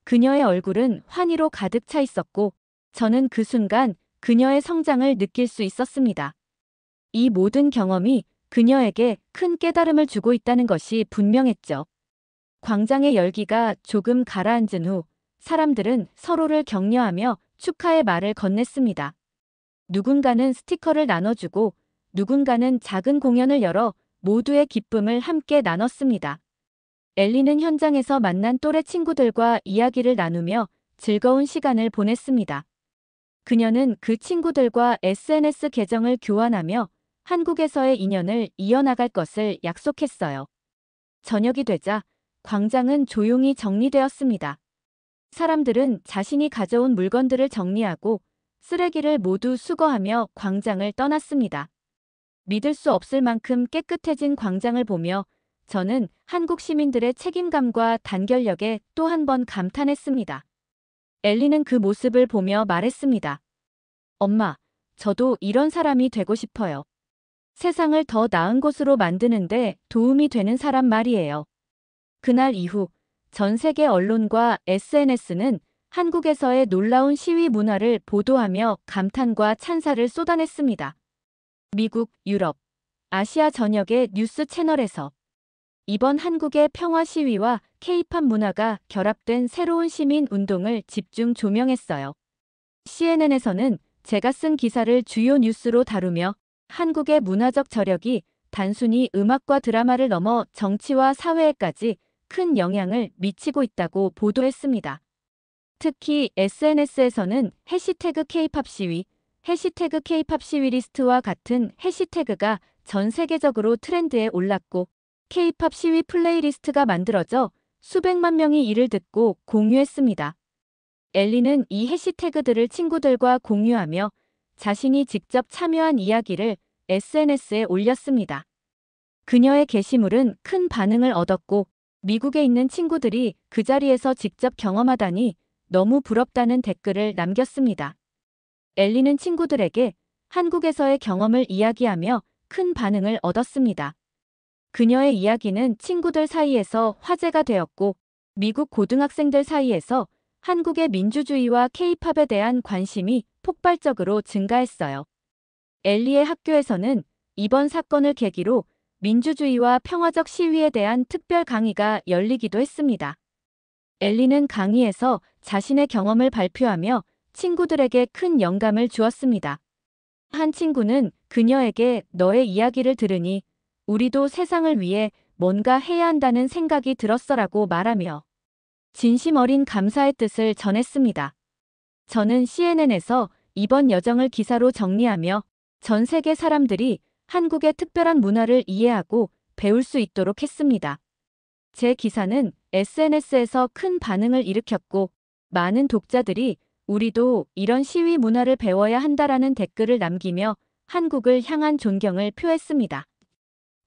Speaker 1: 그녀의 얼굴은 환희로 가득 차 있었고 저는 그 순간 그녀의 성장을 느낄 수 있었습니다. 이 모든 경험이 그녀에게 큰 깨달음을 주고 있다는 것이 분명했죠. 광장의 열기가 조금 가라앉은 후 사람들은 서로를 격려하며 축하의 말을 건넸습니다. 누군가는 스티커를 나눠주고 누군가는 작은 공연을 열어 모두의 기쁨을 함께 나눴습니다. 엘리는 현장에서 만난 또래 친구들과 이야기를 나누며 즐거운 시간을 보냈습니다. 그녀는 그 친구들과 SNS 계정을 교환하며 한국에서의 인연을 이어나갈 것을 약속했어요. 저녁이 되자 광장은 조용히 정리되었습니다. 사람들은 자신이 가져온 물건들을 정리하고 쓰레기를 모두 수거하며 광장을 떠났습니다. 믿을 수 없을 만큼 깨끗해진 광장을 보며 저는 한국 시민들의 책임감과 단결력에 또 한 번 감탄했습니다. 엘리는 그 모습을 보며 말했습니다. 엄마, 저도 이런 사람이 되고 싶어요. 세상을 더 나은 곳으로 만드는데 도움이 되는 사람 말이에요. 그날 이후 전 세계 언론과 SNS는 한국에서의 놀라운 시위 문화를 보도하며 감탄과 찬사를 쏟아냈습니다. 미국, 유럽, 아시아 전역의 뉴스 채널에서 이번 한국의 평화 시위와 K-팝 문화가 결합된 새로운 시민 운동을 집중 조명했어요. CNN에서는 제가 쓴 기사를 주요 뉴스로 다루며 한국의 문화적 저력이 단순히 음악과 드라마를 넘어 정치와 사회에까지 큰 영향을 미치고 있다고 보도했습니다. 특히 SNS에서는 해시태그 K-팝 시위, 해시태그 K-팝 시위 리스트와 같은 해시태그가 전 세계적으로 트렌드에 올랐고 K-팝 시위 플레이리스트가 만들어져 수백만 명이 이를 듣고 공유했습니다. 엘리는 이 해시태그들을 친구들과 공유하며 자신이 직접 참여한 이야기를 SNS에 올렸습니다. 그녀의 게시물은 큰 반응을 얻었고 미국에 있는 친구들이 그 자리에서 직접 경험하다니 너무 부럽다는 댓글을 남겼습니다. 엘리는 친구들에게 한국에서의 경험을 이야기하며 큰 반응을 얻었습니다. 그녀의 이야기는 친구들 사이에서 화제가 되었고 미국 고등학생들 사이에서 한국의 민주주의와 K-팝에 대한 관심이 폭발적으로 증가했어요. 엘리의 학교에서는 이번 사건을 계기로 민주주의와 평화적 시위에 대한 특별 강의가 열리기도 했습니다. 엘리는 강의에서 자신의 경험을 발표하며 친구들에게 큰 영감을 주었습니다. 한 친구는 그녀에게 너의 이야기를 들으니 우리도 세상을 위해 뭔가 해야 한다는 생각이 들었어라고 말하며 진심 어린 감사의 뜻을 전했습니다. 저는 CNN에서 이번 여정을 기사로 정리하며 전 세계 사람들이 한국의 특별한 문화를 이해하고 배울 수 있도록 했습니다. 제 기사는 SNS에서 큰 반응을 일으켰고 많은 독자들이 우리도 이런 시위 문화를 배워야 한다라는 댓글을 남기며 한국을 향한 존경을 표했습니다.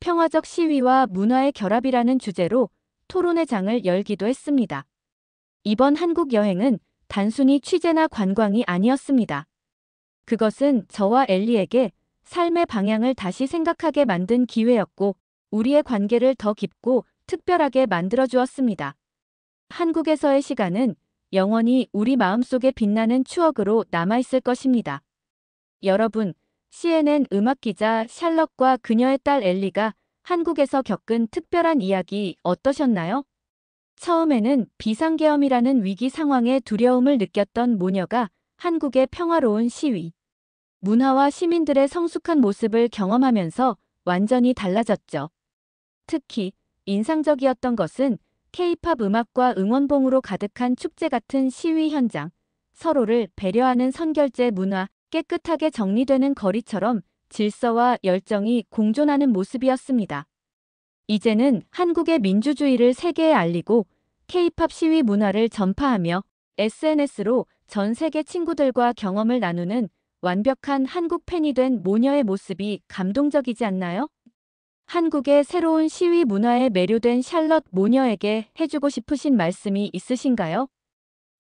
Speaker 1: 평화적 시위와 문화의 결합이라는 주제로 토론회 장을 열기도 했습니다. 이번 한국 여행은 단순히 취재나 관광이 아니었습니다. 그것은 저와 엘리에게 삶의 방향을 다시 생각하게 만든 기회였고 우리의 관계를 더 깊고 특별하게 만들어주었습니다. 한국에서의 시간은 영원히 우리 마음속에 빛나는 추억으로 남아있을 것입니다. 여러분, CNN 음악기자 샬럿과 그녀의 딸 엘리가 한국에서 겪은 특별한 이야기 어떠셨나요? 처음에는 비상계엄이라는 위기 상황에 두려움을 느꼈던 모녀가 한국의 평화로운 시위, 문화와 시민들의 성숙한 모습을 경험하면서 완전히 달라졌죠. 특히 인상적이었던 것은 K-팝 음악과 응원봉으로 가득한 축제 같은 시위 현장, 서로를 배려하는 선결제 문화, 깨끗하게 정리되는 거리처럼 질서와 열정이 공존하는 모습이었습니다. 이제는 한국의 민주주의를 세계에 알리고 K-팝 시위 문화를 전파하며 SNS로 전 세계 친구들과 경험을 나누는 완벽한 한국 팬이 된 모녀의 모습이 감동적이지 않나요? 한국의 새로운 시위 문화에 매료된 샬럿 모녀에게 해주고 싶으신 말씀이 있으신가요?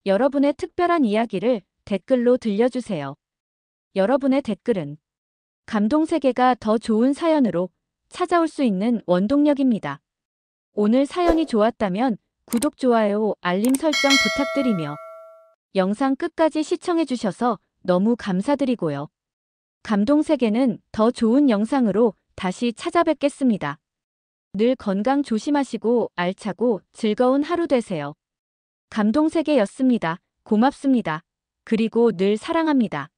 Speaker 1: 여러분의 특별한 이야기를 댓글로 들려주세요. 여러분의 댓글은 감동 세계가 더 좋은 사연으로 찾아올 수 있는 원동력입니다. 오늘 사연이 좋았다면 구독, 좋아요, 알림 설정 부탁드리며 영상 끝까지 시청해주셔서 너무 감사드리고요. 감동 세계는 더 좋은 영상으로 다시 찾아뵙겠습니다. 늘 건강 조심하시고 알차고 즐거운 하루 되세요. 감동 세계였습니다. 고맙습니다. 그리고 늘 사랑합니다.